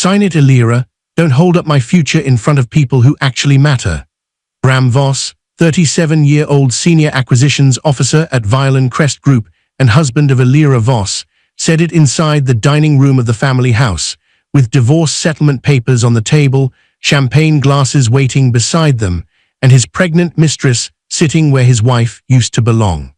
Sign it, Elira. Don't hold up my future in front of people who actually matter. Bram Vos, 37-year-old senior acquisitions officer at Violin Crest Group and husband of Elira Vos, said it inside the dining room of the family house, with divorce settlement papers on the table, champagne glasses waiting beside them, and his pregnant mistress sitting where his wife used to belong.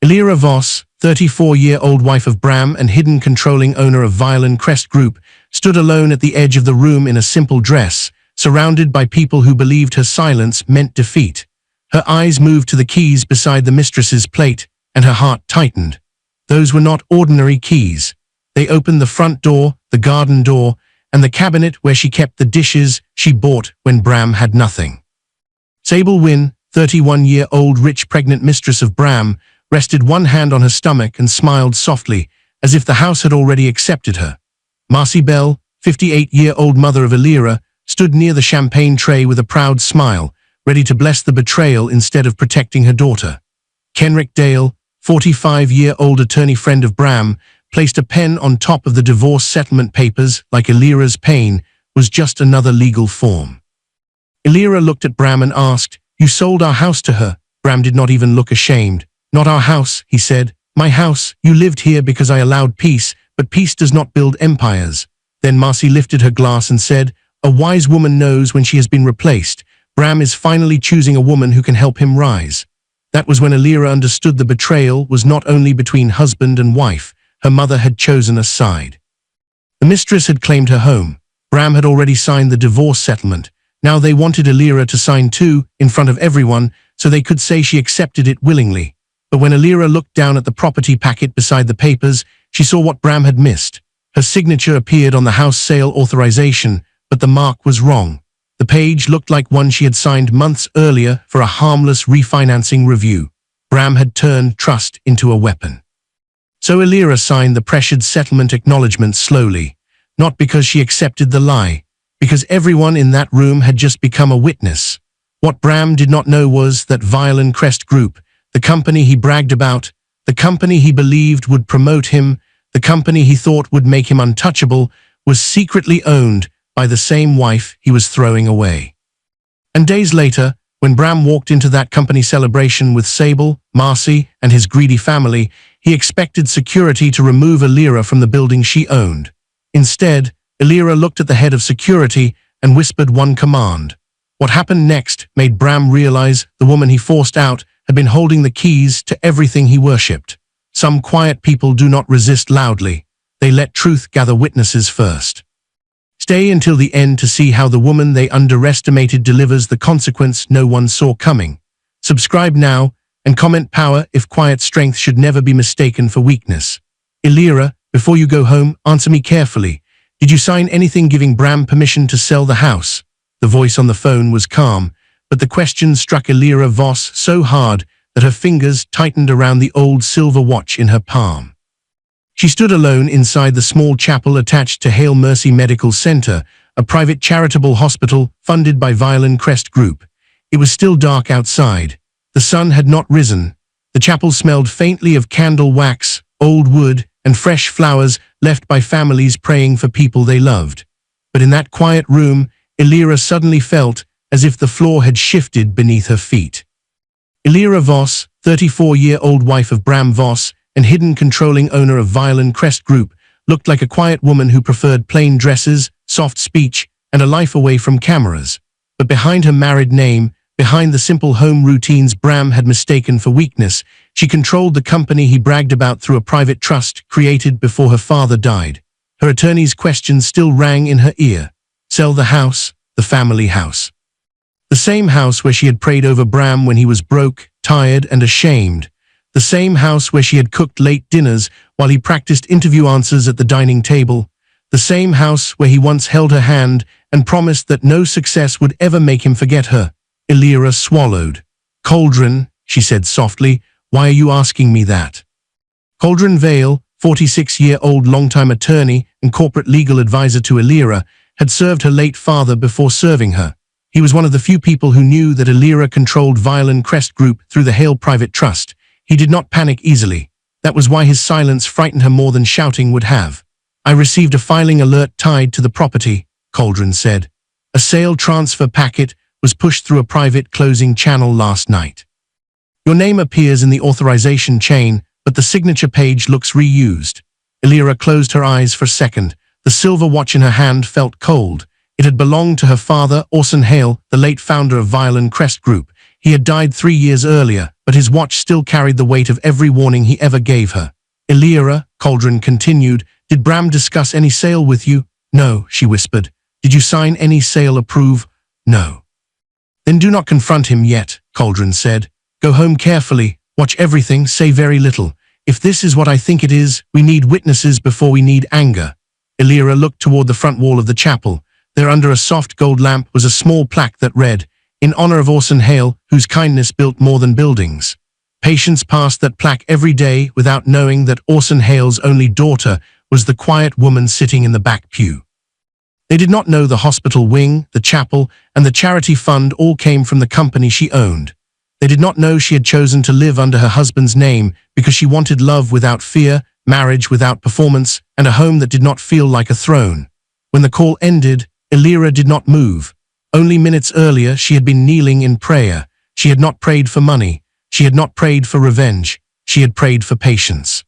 Elira Vos, 34-year-old wife of Bram and hidden controlling owner of Violin Crest Group, stood alone at the edge of the room in a simple dress, surrounded by people who believed her silence meant defeat. Her eyes moved to the keys beside the mistress's plate, and her heart tightened. Those were not ordinary keys. They opened the front door, the garden door, and the cabinet where she kept the dishes she bought when Bram had nothing. Sable Wynne, 31-year-old rich pregnant mistress of Bram, rested one hand on her stomach and smiled softly, as if the house had already accepted her. Marcy Bell, 58-year-old mother of Elira, stood near the champagne tray with a proud smile, ready to bless the betrayal instead of protecting her daughter. Kenrick Dale, 45-year-old attorney friend of Bram, placed a pen on top of the divorce settlement papers like Elira's pain was just another legal form. Elira looked at Bram and asked, "You sold our house to her?" Bram did not even look ashamed. "Not our house," he said. "My house. You lived here because I allowed peace, but peace does not build empires." Then Marcy lifted her glass and said, "A wise woman knows when she has been replaced. Bram is finally choosing a woman who can help him rise." That was when Elira understood the betrayal was not only between husband and wife. Her mother had chosen a side. The mistress had claimed her home. Bram had already signed the divorce settlement. Now they wanted Elira to sign too, in front of everyone, so they could say she accepted it willingly. But when Elira looked down at the property packet beside the papers, she saw what Bram had missed. Her signature appeared on the house sale authorization, but the mark was wrong. The page looked like one she had signed months earlier for a harmless refinancing review. Bram had turned trust into a weapon. So Elira signed the pressured settlement acknowledgement slowly, not because she accepted the lie, because everyone in that room had just become a witness. What Bram did not know was that Violin Crest Group, the company he bragged about, the company he believed would promote him, the company he thought would make him untouchable, was secretly owned by the same wife he was throwing away. And days later, when Bram walked into that company celebration with Sable, Marcy, and his greedy family, he expected security to remove Elira from the building she owned. Instead, Elira looked at the head of security and whispered one command. What happened next made Bram realize the woman he forced out had been holding the keys to everything he worshipped. Some quiet people do not resist loudly. They let truth gather witnesses first. Stay until the end to see how the woman they underestimated delivers the consequence no one saw coming. Subscribe now and comment power if quiet strength should never be mistaken for weakness. Elira, before you go home, answer me carefully. Did you sign anything giving Bram permission to sell the house? The voice on the phone was calm, but the question struck Elira Vos so hard that her fingers tightened around the old silver watch in her palm. She stood alone inside the small chapel attached to Hail Mercy Medical Center, a private charitable hospital funded by Violin Crest Group. It was still dark outside. The sun had not risen. The chapel smelled faintly of candle wax, old wood, and fresh flowers left by families praying for people they loved. But in that quiet room, Elira suddenly felt as if the floor had shifted beneath her feet. Elira Vos, 34-year-old wife of Bram Vos and hidden controlling owner of Violin Crest Group, looked like a quiet woman who preferred plain dresses, soft speech, and a life away from cameras. But behind her married name, behind the simple home routines Bram had mistaken for weakness, she controlled the company he bragged about through a private trust created before her father died. Her attorney's questions still rang in her ear. Sell the house, the family house. The same house where she had prayed over Bram when he was broke, tired, and ashamed. The same house where she had cooked late dinners while he practiced interview answers at the dining table. The same house where he once held her hand and promised that no success would ever make him forget her. Elira swallowed. "Cauldron," she said softly, "why are you asking me that?" Cauldron Vale, 46-year-old longtime attorney and corporate legal advisor to Elira, had served her late father before serving her. He was one of the few people who knew that Elira controlled Violin Crest Group through the Hale Private Trust. He did not panic easily. That was why his silence frightened her more than shouting would have. I received a filing alert tied to the property, Cauldron said. A sale transfer packet was pushed through a private closing channel last night. Your name appears in the authorization chain, but the signature page looks reused. Illyra closed her eyes for a second. The silver watch in her hand felt cold. It had belonged to her father, Orson Hale, the late founder of Violin Crest Group. He had died 3 years earlier, but his watch still carried the weight of every warning he ever gave her. Illyra, Cauldron continued, did Bram discuss any sale with you? No, she whispered. Did you sign any sale approve? No. Then do not confront him yet, Cauldron said. Go home carefully, watch everything, say very little. If this is what I think it is, we need witnesses before we need anger. Illyra looked toward the front wall of the chapel. There under a soft gold lamp was a small plaque that read, in honor of Orson Hale, whose kindness built more than buildings. Patients passed that plaque every day without knowing that Orson Hale's only daughter was the quiet woman sitting in the back pew. They did not know the hospital wing, the chapel, and the charity fund all came from the company she owned. They did not know she had chosen to live under her husband's name because she wanted love without fear, marriage without performance, and a home that did not feel like a throne. When the call ended, Illyra did not move. Only minutes earlier she had been kneeling in prayer. She had not prayed for money. She had not prayed for revenge. She had prayed for patience.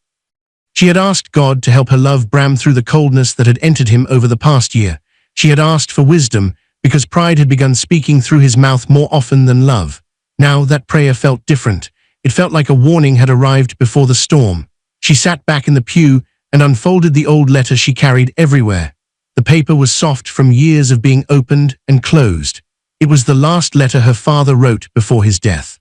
She had asked God to help her love Bram through the coldness that had entered him over the past year. She had asked for wisdom because pride had begun speaking through his mouth more often than love. Now that prayer felt different. It felt like a warning had arrived before the storm. She sat back in the pew and unfolded the old letter she carried everywhere. The paper was soft from years of being opened and closed. It was the last letter her father wrote before his death.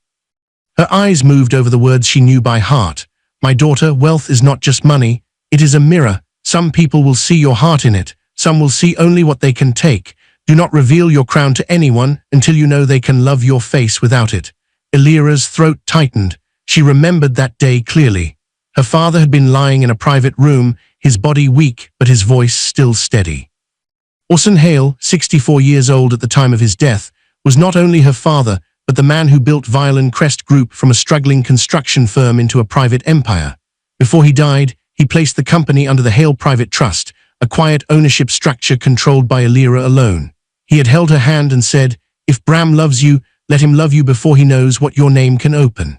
Her eyes moved over the words she knew by heart. My daughter, wealth is not just money. It is a mirror. Some people will see your heart in it. Some will see only what they can take. Do not reveal your crown to anyone until you know they can love your face without it. Illyra's throat tightened. She remembered that day clearly. Her father had been lying in a private room, his body weak but his voice still steady. Orson Hale, 64 years old at the time of his death, was not only her father, but the man who built Violin Crest Group from a struggling construction firm into a private empire. Before he died, he placed the company under the Hale Private Trust, a quiet ownership structure controlled by Illyra alone. He had held her hand and said, if Bram loves you, let him love you before he knows what your name can open.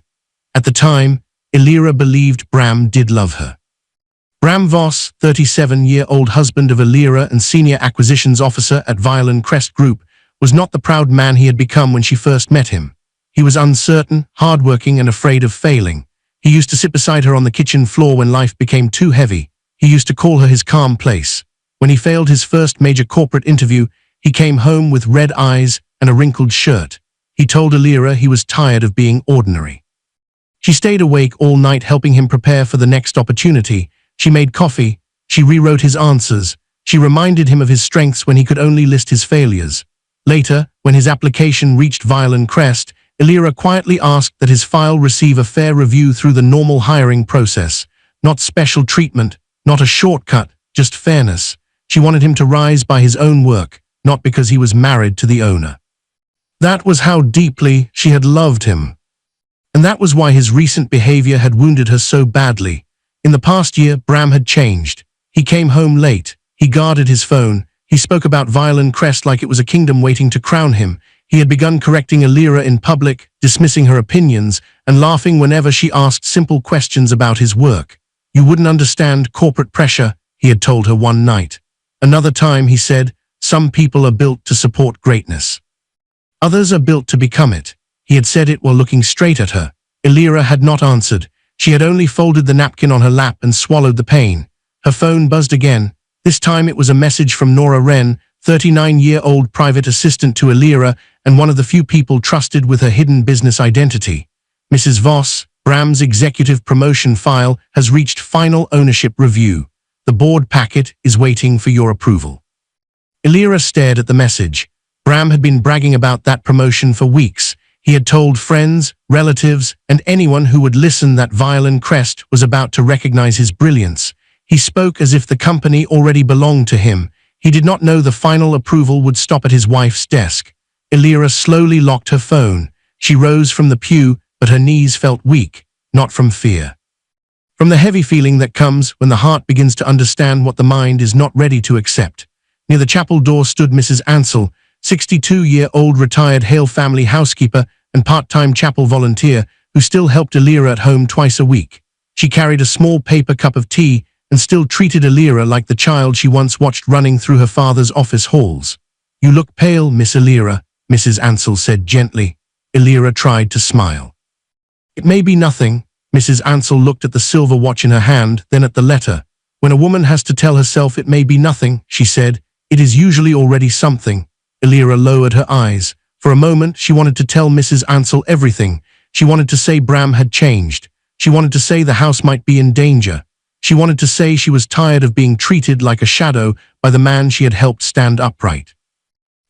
At the time, Illyra believed Bram did love her. Bram Vos, 37-year-old husband of Illyra and senior acquisitions officer at Violin Crest Group, was not the proud man he had become when she first met him. He was uncertain, hardworking, and afraid of failing. He used to sit beside her on the kitchen floor when life became too heavy. He used to call her his calm place. When he failed his first major corporate interview, he came home with red eyes and a wrinkled shirt. He told Illyra he was tired of being ordinary. She stayed awake all night helping him prepare for the next opportunity. She made coffee. She rewrote his answers. She reminded him of his strengths when he could only list his failures. Later, when his application reached Violin Crest, Illyra quietly asked that his file receive a fair review through the normal hiring process. Not special treatment, not a shortcut, just fairness. She wanted him to rise by his own work, not because he was married to the owner. That was how deeply she had loved him. And that was why his recent behavior had wounded her so badly. In the past year, Bram had changed. He came home late. He guarded his phone. He spoke about Violin Crest like it was a kingdom waiting to crown him. He had begun correcting Illyra in public, dismissing her opinions, and laughing whenever she asked simple questions about his work. You wouldn't understand corporate pressure, he had told her one night. Another time he said, some people are built to support greatness. Others are built to become it. He had said it while looking straight at her. Illyra had not answered. She had only folded the napkin on her lap and swallowed the pain. Her phone buzzed again. This time it was a message from Nora Wren, 39-year-old private assistant to Illyra and one of the few people trusted with her hidden business identity. Mrs. Vos, Bram's executive promotion file has reached final ownership review. The board packet is waiting for your approval. Illyra stared at the message. Bram had been bragging about that promotion for weeks. He had told friends, relatives, and anyone who would listen that Violin Crest was about to recognize his brilliance. He spoke as if the company already belonged to him. He did not know the final approval would stop at his wife's desk. Illyra slowly locked her phone. She rose from the pew, but her knees felt weak, not from fear. from the heavy feeling that comes when the heart begins to understand what the mind is not ready to accept. Near the chapel door stood Mrs. Ansell, 62-year-old retired Hale family housekeeper and part-time chapel volunteer who still helped Elira at home twice a week. She carried a small paper cup of tea and still treated Elira like the child she once watched running through her father's office halls. "You look pale, Miss Elira," Mrs. Ansell said gently. Elira tried to smile. "It may be nothing." Mrs. Ansell looked at the silver watch in her hand, then at the letter. "When a woman has to tell herself it may be nothing," she said, "it is usually already something." Elira lowered her eyes. For a moment, she wanted to tell Mrs. Ansell everything. She wanted to say Bram had changed. She wanted to say the house might be in danger. She wanted to say she was tired of being treated like a shadow by the man she had helped stand upright.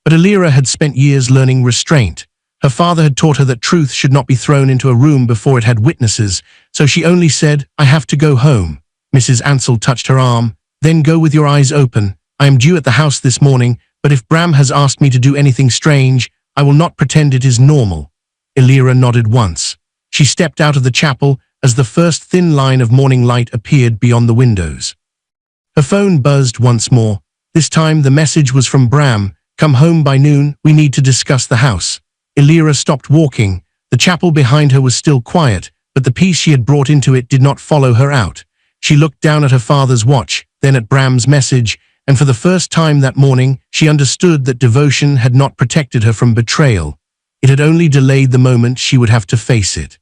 But Elira had spent years learning restraint. Her father had taught her that truth should not be thrown into a room before it had witnesses, so she only said, "I have to go home." Mrs. Ansell touched her arm. "Then go with your eyes open. I am due at the house this morning, but if Bram has asked me to do anything strange, I will not pretend it is normal." Elira nodded once. She stepped out of the chapel as the first thin line of morning light appeared beyond the windows. Her phone buzzed once more. This time the message was from Bram. "Come home by noon, we need to discuss the house." Elira stopped walking. The chapel behind her was still quiet, but the peace she had brought into it did not follow her out. She looked down at her father's watch, then at Bram's message, and for the first time that morning, she understood that devotion had not protected her from betrayal. It had only delayed the moment she would have to face it.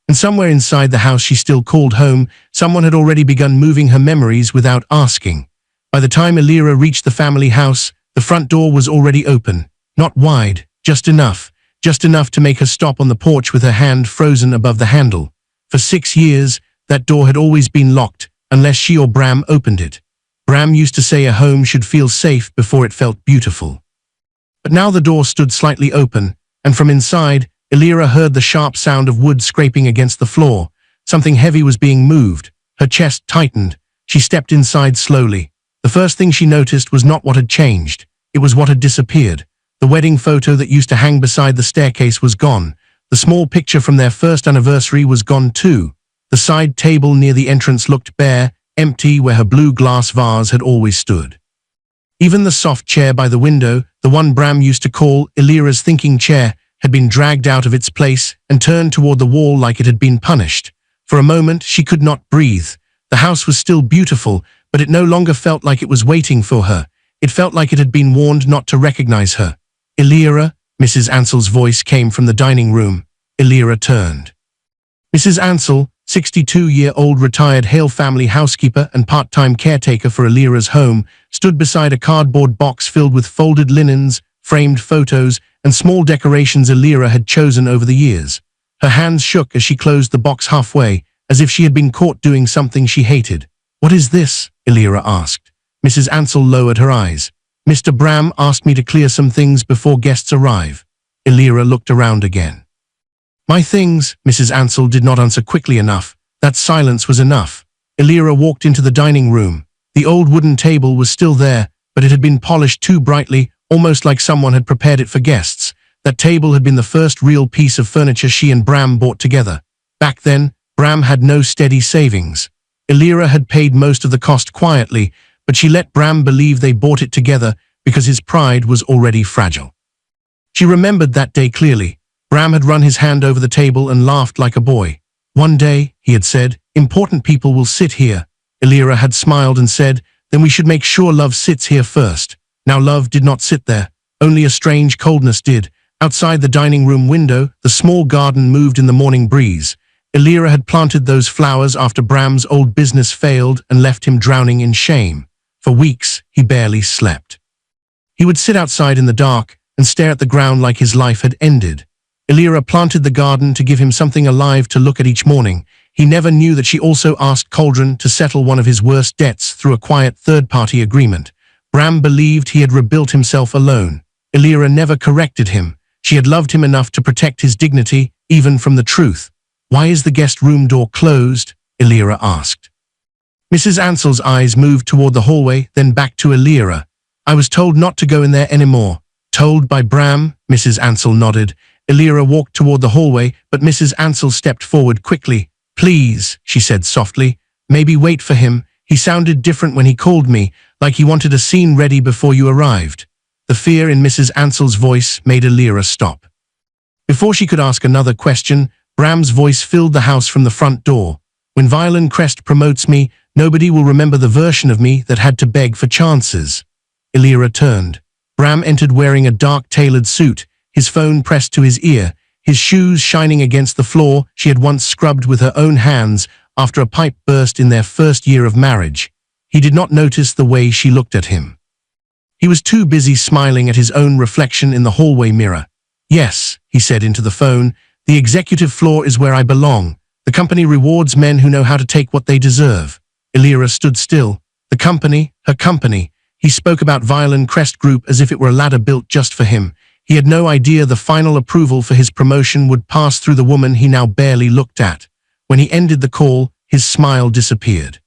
And somewhere inside the house she still called home, someone had already begun moving her memories without asking. By the time Elira reached the family house, the front door was already open. Not wide, just enough to make her stop on the porch with her hand frozen above the handle. For 6 years, that door had always been locked, unless she or Bram opened it. Bram used to say a home should feel safe before it felt beautiful. But now the door stood slightly open, and from inside, Elira heard the sharp sound of wood scraping against the floor. Something heavy was being moved. Her chest tightened. She stepped inside slowly. The first thing she noticed was not what had changed. It was what had disappeared. The wedding photo that used to hang beside the staircase was gone. The small picture from their first anniversary was gone too. The side table near the entrance looked bare, empty where her blue glass vase had always stood. Even the soft chair by the window, the one Bram used to call Elira's thinking chair, had been dragged out of its place and turned toward the wall like it had been punished. For a moment, she could not breathe. The house was still beautiful, but it no longer felt like it was waiting for her. It felt like it had been warned not to recognize her. "Elira," Mrs. Ansell's voice came from the dining room. Elira turned. Mrs. Ansell, 62-year-old retired Hale family housekeeper and part-time caretaker for Elira's home, stood beside a cardboard box filled with folded linens, framed photos, and small decorations Elira had chosen over the years. Her hands shook as she closed the box halfway, as if she had been caught doing something she hated. "What is this?" Elira asked. Mrs. Ansell lowered her eyes. "Mr. Bram asked me to clear some things before guests arrive." Elira looked around again. "My things," Mrs. Ansell did not answer quickly enough. That silence was enough. Elira walked into the dining room. The old wooden table was still there, but it had been polished too brightly, almost like someone had prepared it for guests. That table had been the first real piece of furniture she and Bram bought together. Back then, Bram had no steady savings. Elira had paid most of the cost quietly, but she let Bram believe they bought it together because his pride was already fragile. She remembered that day clearly. Bram had run his hand over the table and laughed like a boy. "One day," he had said, "important people will sit here." Elira had smiled and said, "Then we should make sure love sits here first." Now love did not sit there. Only a strange coldness did. Outside the dining room window, the small garden moved in the morning breeze. Elira had planted those flowers after Bram's old business failed and left him drowning in shame. For weeks, he barely slept. He would sit outside in the dark and stare at the ground like his life had ended. Elira planted the garden to give him something alive to look at each morning. He never knew that she also asked Cauldron to settle one of his worst debts through a quiet third-party agreement. Bram believed he had rebuilt himself alone. Elira never corrected him. She had loved him enough to protect his dignity, even from the truth. "Why is the guest room door closed?" Elira asked. Mrs. Ansell's eyes moved toward the hallway, then back to Elira. "I was told not to go in there anymore." "Told by Bram?" Mrs. Ansell nodded. Elira walked toward the hallway, but Mrs. Ansell stepped forward quickly. Please, she said softly, maybe wait for him. He sounded different when he called me, like he wanted a scene ready before you arrived. The fear in Mrs. Ansell's voice made Illyra stop. Before she could ask another question, Bram's voice filled the house from the front door. When Violin Crest promotes me, nobody will remember the version of me that had to beg for chances. Illyra turned. Bram entered wearing a dark tailored suit, his phone pressed to his ear, his shoes shining against the floor she had once scrubbed with her own hands after a pipe burst in their first year of marriage. He did not notice the way she looked at him. He was too busy smiling at his own reflection in the hallway mirror. Yes, he said into the phone, the executive floor is where I belong. The company rewards men who know how to take what they deserve. Illyra stood still. The company, her company. He spoke about Violin Crest Group as if it were a ladder built just for him. He had no idea the final approval for his promotion would pass through the woman he now barely looked at. When he ended the call, his smile disappeared.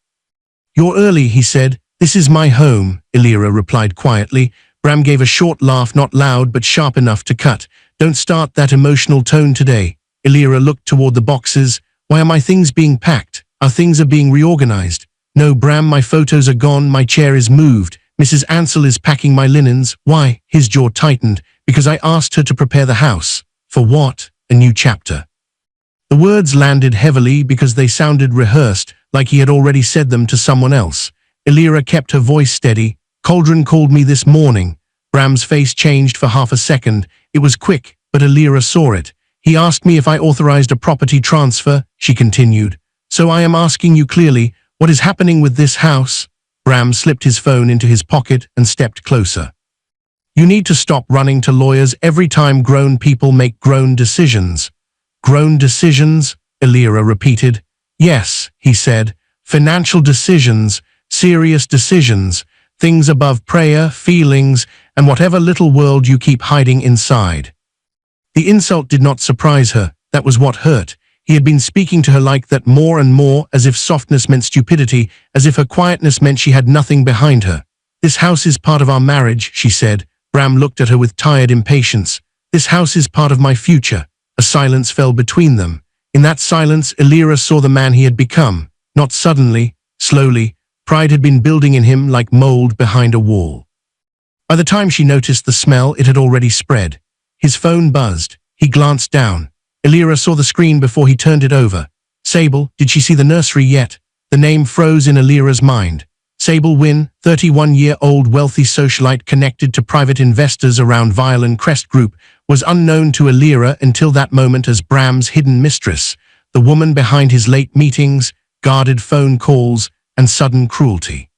You're early, he said. This is my home, Illyra replied quietly. Bram gave a short laugh, not loud but sharp enough to cut. Don't start that emotional tone today. Illyra looked toward the boxes. Why are my things being packed? Our things are being reorganized. No, Bram, my photos are gone, my chair is moved. Mrs. Ansell is packing my linens. Why? His jaw tightened. Because I asked her to prepare the house. For what? A new chapter. The words landed heavily because they sounded rehearsed, like he had already said them to someone else. Illyra kept her voice steady. Cauldron called me this morning. Bram's face changed for half a second. It was quick, but Illyra saw it. He asked me if I authorized a property transfer, she continued. So I am asking you clearly, what is happening with this house? Bram slipped his phone into his pocket and stepped closer. You need to stop running to lawyers every time grown people make grown decisions. Grown decisions? Illyra repeated. Yes, he said. Financial decisions, serious decisions, things above prayer, feelings, and whatever little world you keep hiding inside. The insult did not surprise her. That was what hurt. He had been speaking to her like that more and more, as if softness meant stupidity, as if her quietness meant she had nothing behind her. This house is part of our marriage, she said. Bram looked at her with tired impatience. This house is part of my future. A silence fell between them. In that silence, Illyra saw the man he had become. Not suddenly, slowly. Pride had been building in him like mold behind a wall. By the time she noticed the smell, it had already spread. His phone buzzed. He glanced down. Illyra saw the screen before he turned it over. Sable, did she see the nursery yet? The name froze in Illyra's mind. Sable Wynne, 31-year-old wealthy socialite connected to private investors around Violin Crest Group, was unknown to Illyra until that moment as Bram's hidden mistress, the woman behind his late meetings, guarded phone calls, and sudden cruelty.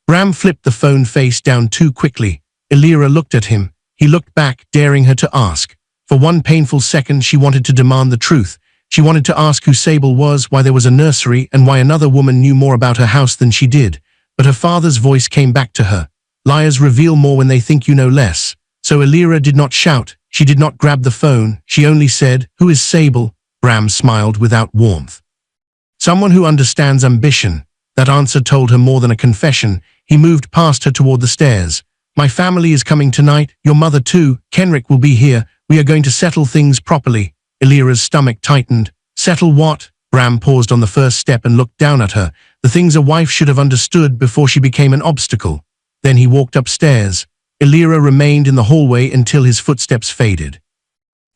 Bram flipped the phone face down too quickly. Illyra looked at him. He looked back, daring her to ask. For one painful second, she wanted to demand the truth. She wanted to ask who Sable was, why there was a nursery, and why another woman knew more about her house than she did. But her father's voice came back to her. Liars reveal more when they think you know less. So Illyra did not shout. She did not grab the phone. She only said, "Who is Sable?" Bram smiled without warmth. Someone who understands ambition. That answer told her more than a confession. He moved past her toward the stairs. My family is coming tonight. Your mother too. Kenrick will be here. We are going to settle things properly. Illyra's stomach tightened. Settle what? Bram paused on the first step and looked down at her. The things a wife should have understood before she became an obstacle. Then he walked upstairs. Illyra remained in the hallway until his footsteps faded.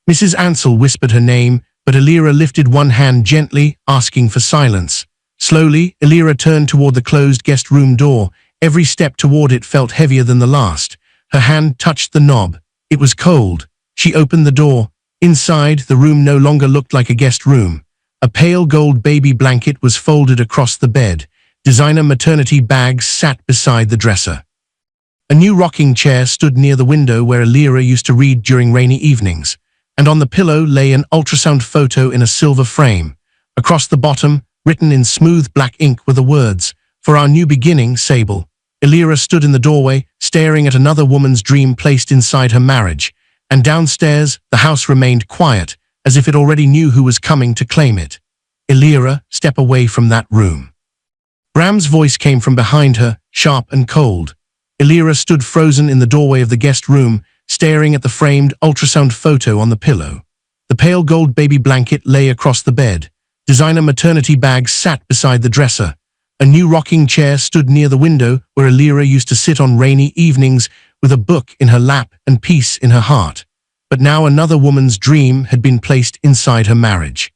Mrs. Ansell whispered her name, but Illyra lifted one hand gently, asking for silence. Slowly, Illyra turned toward the closed guest room door. Every step toward it felt heavier than the last. Her hand touched the knob. It was cold. She opened the door. Inside, the room no longer looked like a guest room. A pale gold baby blanket was folded across the bed. Designer maternity bags sat beside the dresser. A new rocking chair stood near the window where Illyra used to read during rainy evenings, and on the pillow lay an ultrasound photo in a silver frame. Across the bottom, written in smooth black ink, were the words, "For our new beginning, Sable." Illyra stood in the doorway, staring at another woman's dream placed inside her marriage, and downstairs, the house remained quiet, as if it already knew who was coming to claim it. "Illyra, step away from that room." Bram's voice came from behind her, sharp and cold. Illyra stood frozen in the doorway of the guest room, staring at the framed ultrasound photo on the pillow. The pale gold baby blanket lay across the bed. Designer maternity bags sat beside the dresser. A new rocking chair stood near the window where Elira used to sit on rainy evenings with a book in her lap and peace in her heart. But now another woman's dream had been placed inside her marriage.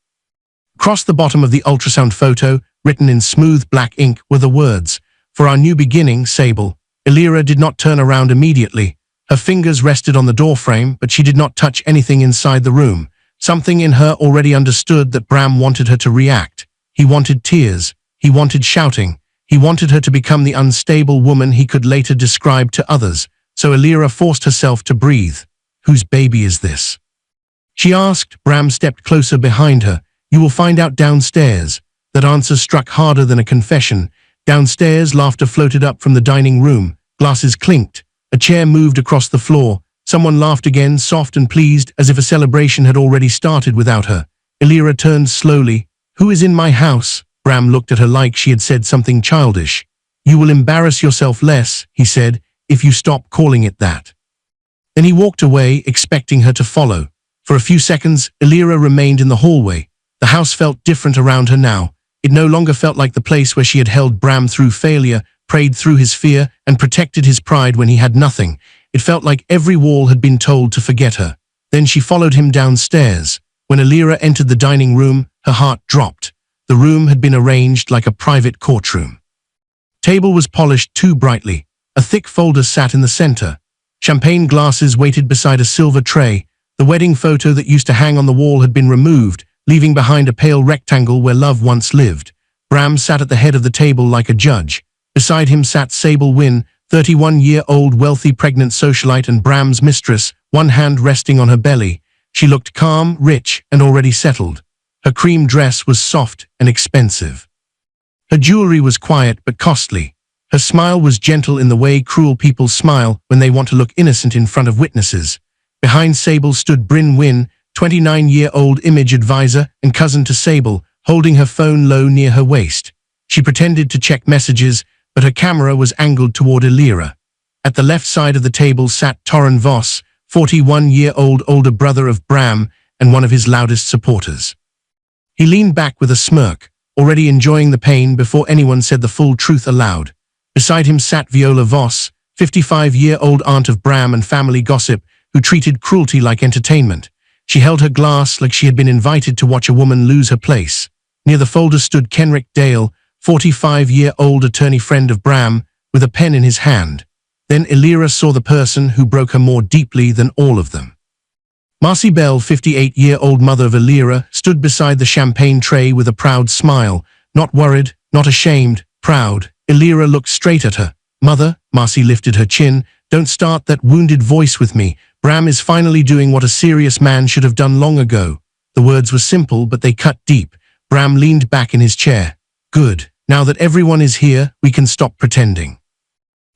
Across the bottom of the ultrasound photo, written in smooth black ink, were the words, "For our new beginning, Sable." Elira did not turn around immediately. Her fingers rested on the doorframe, but she did not touch anything inside the room. Something in her already understood that Bram wanted her to react. He wanted tears. He wanted shouting. He wanted her to become the unstable woman he could later describe to others. So Elira forced herself to breathe. "Whose baby is this?" she asked. Bram stepped closer behind her. "You will find out downstairs." That answer struck harder than a confession. Downstairs, laughter floated up from the dining room. Glasses clinked. A chair moved across the floor. Someone laughed again, soft and pleased, as if a celebration had already started without her. Elira turned slowly. "Who is in my house?" Bram looked at her like she had said something childish. "You will embarrass yourself less," he said, "if you stop calling it that." Then he walked away, expecting her to follow. For a few seconds, Elira remained in the hallway. The house felt different around her now. It no longer felt like the place where she had held Bram through failure, prayed through his fear, and protected his pride when he had nothing. It felt like every wall had been told to forget her. Then she followed him downstairs. When Elira entered the dining room, her heart dropped. The room had been arranged like a private courtroom. Table was polished too brightly. A thick folder sat in the center. Champagne glasses waited beside a silver tray. The wedding photo that used to hang on the wall had been removed, leaving behind a pale rectangle where love once lived. Bram sat at the head of the table like a judge. Beside him sat Sable Wynne, 31-year-old wealthy pregnant socialite and Bram's mistress, one hand resting on her belly. She looked calm, rich, and already settled. Her cream dress was soft and expensive. Her jewelry was quiet but costly. Her smile was gentle in the way cruel people smile when they want to look innocent in front of witnesses. Behind Sable stood Bryn Wynne, 29-year-old image advisor and cousin to Sable, holding her phone low near her waist. She pretended to check messages, but her camera was angled toward Elira. At the left side of the table sat Torren Vos, 41-year-old older brother of Bram and one of his loudest supporters. He leaned back with a smirk, already enjoying the pain before anyone said the full truth aloud. Beside him sat Viola Vos, 55-year-old aunt of Bram and family gossip, who treated cruelty like entertainment. She held her glass like she had been invited to watch a woman lose her place. Near the folder stood Kenrick Dale, 45-year-old attorney friend of Bram, with a pen in his hand. Then Elira saw the person who broke her more deeply than all of them. Marcy Bell, 58-year-old mother of Elira, stood beside the champagne tray with a proud smile. Not worried, not ashamed, proud. Elira looked straight at her. "Mother," Marcy lifted her chin, "don't start that wounded voice with me. Bram is finally doing what a serious man should have done long ago." The words were simple, but they cut deep. Bram leaned back in his chair. "Good. Now that everyone is here, we can stop pretending."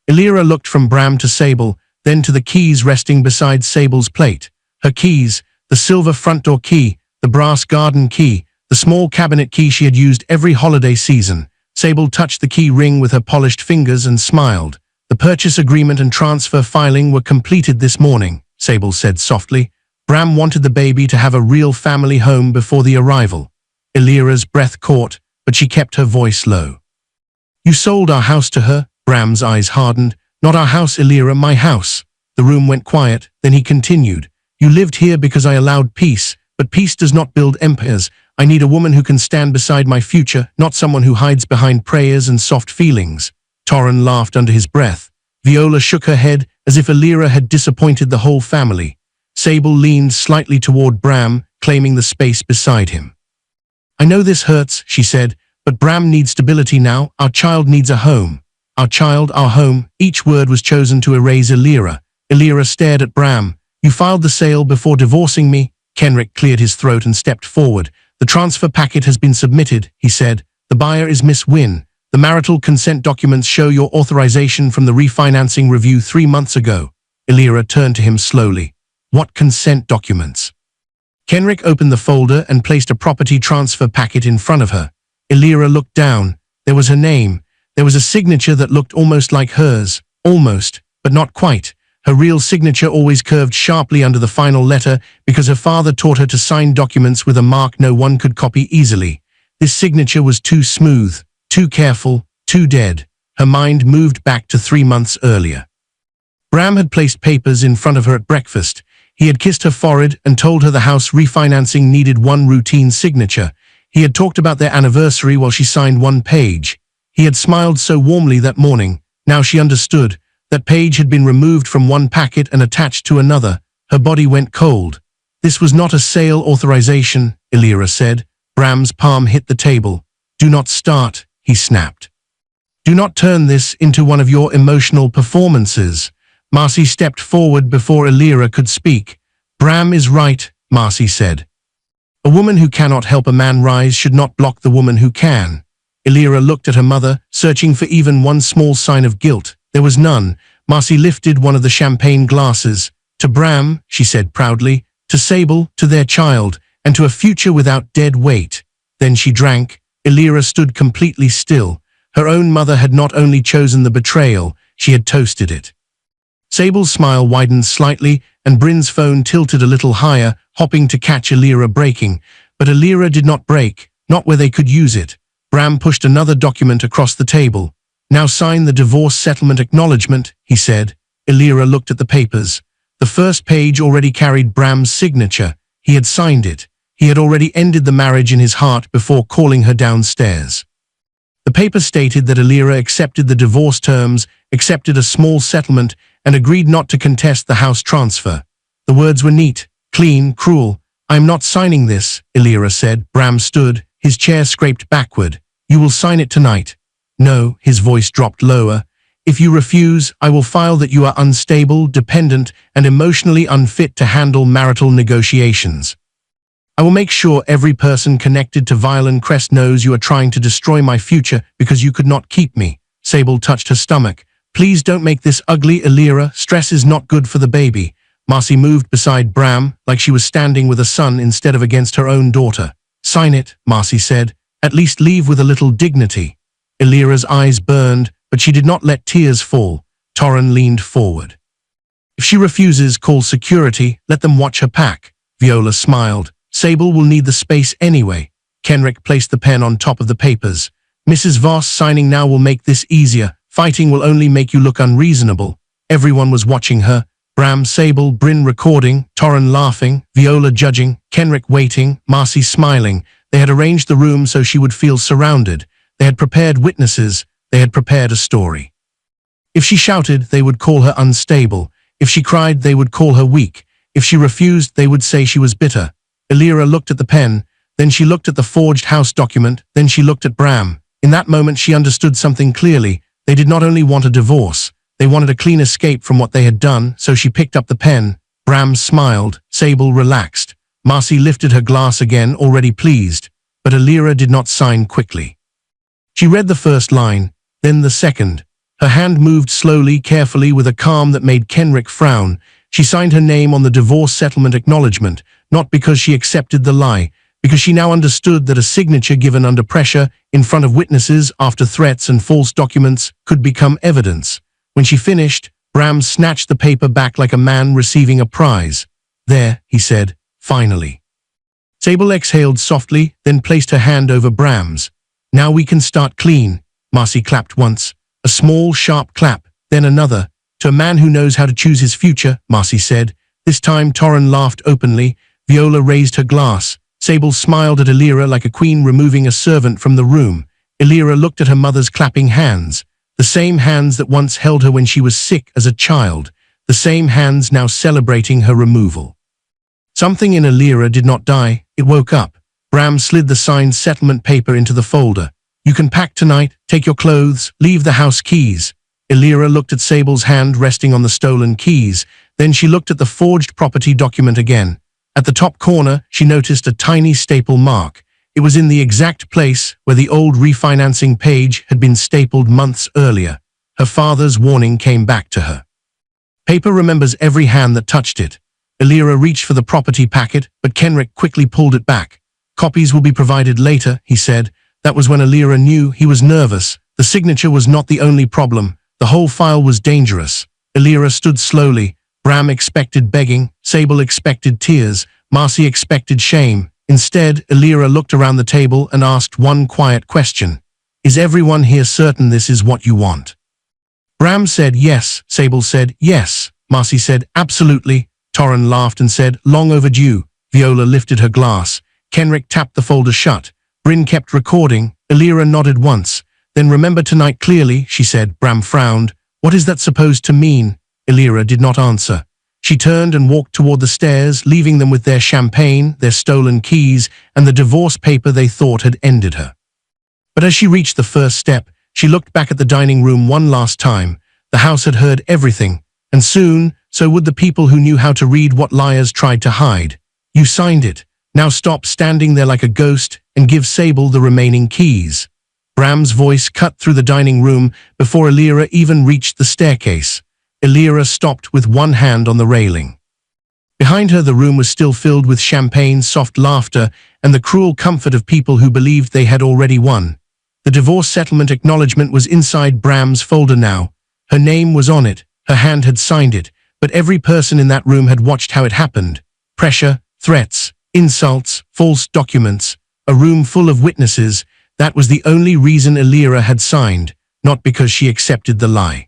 Elira looked from Bram to Sable, then to the keys resting beside Sable's plate. Her keys, the silver front door key, the brass garden key, the small cabinet key she had used every holiday season. Sable touched the key ring with her polished fingers and smiled. "The purchase agreement and transfer filing were completed this morning," Sable said softly. Bram wanted the baby to have a real family home before the arrival. Elira's breath caught, but she kept her voice low. "You sold our house to her?" Bram's eyes hardened. "Not our house, Elira, my house." The room went quiet, then he continued. "You lived here because I allowed peace, but peace does not build empires. I need a woman who can stand beside my future, not someone who hides behind prayers and soft feelings." Torren laughed under his breath. Viola shook her head as if Elira had disappointed the whole family. Sable leaned slightly toward Bram, claiming the space beside him. "I know this hurts," she said, "but Bram needs stability now. Our child needs a home." "Our child, our home." Each word was chosen to erase Elira. Elira stared at Bram. "You filed the sale before divorcing me?" Kenrick cleared his throat and stepped forward. "The transfer packet has been submitted," he said. "The buyer is Miss Wynne. The marital consent documents show your authorization from the refinancing review 3 months ago." Elira turned to him slowly. "What consent documents?" Kenrick opened the folder and placed a property transfer packet in front of her. Elira looked down. There was her name. There was a signature that looked almost like hers. Almost, but not quite. Her real signature always curved sharply under the final letter because her father taught her to sign documents with a mark no one could copy easily. This signature was too smooth, too careful, too dead. Her mind moved back to 3 months earlier. Bram had placed papers in front of her at breakfast. He had kissed her forehead and told her the house refinancing needed one routine signature. He had talked about their anniversary while she signed one page. He had smiled so warmly that morning. Now she understood. That page had been removed from one packet and attached to another. Her body went cold. This was not a sale authorization, Elira said. Bram's palm hit the table. Do not start, he snapped. Do not turn this into one of your emotional performances. Marcy stepped forward before Elira could speak. Bram is right, Marcy said. A woman who cannot help a man rise should not block the woman who can. Elira looked at her mother, searching for even one small sign of guilt. There was none. Marcy lifted one of the champagne glasses. To Bram, she said proudly, to Sable, to their child, and to a future without dead weight. Then she drank. Elira stood completely still. Her own mother had not only chosen the betrayal, she had toasted it. Sable's smile widened slightly, and Bryn's phone tilted a little higher, hopping to catch Elira breaking. But Elira did not break, not where they could use it. Bram pushed another document across the table. Now sign the divorce settlement acknowledgement, he said. Elira looked at the papers. The first page already carried Bram's signature. He had signed it. He had already ended the marriage in his heart before calling her downstairs. The paper stated that Elira accepted the divorce terms, accepted a small settlement, and agreed not to contest the house transfer. The words were neat, clean, cruel. I am not signing this, Elira said. Bram stood, his chair scraped backward. You will sign it tonight. No, his voice dropped lower. If you refuse, I will file that you are unstable, dependent, and emotionally unfit to handle marital negotiations. I will make sure every person connected to Violin Crest knows you are trying to destroy my future because you could not keep me. Sable touched her stomach. Please don't make this ugly, Elira. Stress is not good for the baby. Marcy moved beside Bram, like she was standing with a son instead of against her own daughter. Sign it, Marcy said. At least leave with a little dignity. Elira's eyes burned, but she did not let tears fall. Torren leaned forward. If she refuses, call security. Let them watch her pack. Viola smiled. Sable will need the space anyway. Kenrick placed the pen on top of the papers. Mrs. Voss, signing now will make this easier. Fighting will only make you look unreasonable. Everyone was watching her. Bram, Sable, Bryn recording, Torren laughing, Viola judging, Kenrick waiting, Marcy smiling. They had arranged the room so she would feel surrounded. They had prepared witnesses. They had prepared a story. If she shouted, they would call her unstable. If she cried, they would call her weak. If she refused, they would say she was bitter. Elira looked at the pen, then she looked at the forged house document, then she looked at Bram. In that moment she understood something clearly. They did not only want a divorce, they wanted a clean escape from what they had done, so she picked up the pen. Bram smiled, Sable relaxed. Marcy lifted her glass again, already pleased, but Elira did not sign quickly. She read the first line, then the second. Her hand moved slowly, carefully, with a calm that made Kenrick frown. She signed her name on the divorce settlement acknowledgement, not because she accepted the lie, because she now understood that a signature given under pressure, in front of witnesses, after threats and false documents, could become evidence. When she finished, Bram snatched the paper back like a man receiving a prize. There, he said, finally. Sable exhaled softly, then placed her hand over Bram's. Now we can start clean. Marcy clapped once, a small, sharp clap, then another. To a man who knows how to choose his future, Marcy said. This time Torren laughed openly. Viola raised her glass. Sable smiled at Elira like a queen removing a servant from the room. Elira looked at her mother's clapping hands, the same hands that once held her when she was sick as a child, the same hands now celebrating her removal. Something in Elira did not die, it woke up. Bram slid the signed settlement paper into the folder. You can pack tonight, take your clothes, leave the house keys. Elira looked at Sable's hand resting on the stolen keys, then she looked at the forged property document again. At the top corner, she noticed a tiny staple mark. It was in the exact place where the old refinancing page had been stapled months earlier. Her father's warning came back to her. Paper remembers every hand that touched it. Elira reached for the property packet, but Kenrick quickly pulled it back. Copies will be provided later, he said. That was when Elira knew he was nervous. The signature was not the only problem. The whole file was dangerous. Elira stood slowly. Bram expected begging, Sable expected tears, Marcy expected shame. Instead, Elira looked around the table and asked one quiet question. Is everyone here certain this is what you want? Bram said yes, Sable said yes, Marcy said absolutely, Torrin laughed and said long overdue. Viola lifted her glass. Kenrick tapped the folder shut. Bryn kept recording. Elira nodded once. Then remember tonight clearly, she said. Bram frowned. What is that supposed to mean? Elira did not answer. She turned and walked toward the stairs, leaving them with their champagne, their stolen keys, and the divorce paper they thought had ended her. But as she reached the first step, she looked back at the dining room one last time. The house had heard everything, and soon, so would the people who knew how to read what liars tried to hide. You signed it. Now stop standing there like a ghost and give Sable the remaining keys. Bram's voice cut through the dining room before Elira even reached the staircase. Elira stopped with one hand on the railing. Behind her, the room was still filled with champagne, soft laughter, and the cruel comfort of people who believed they had already won. The divorce settlement acknowledgement was inside Bram's folder now. Her name was on it, her hand had signed it, but every person in that room had watched how it happened. Pressure, threats, insults, false documents, a room full of witnesses. That was the only reason Elira had signed, not because she accepted the lie.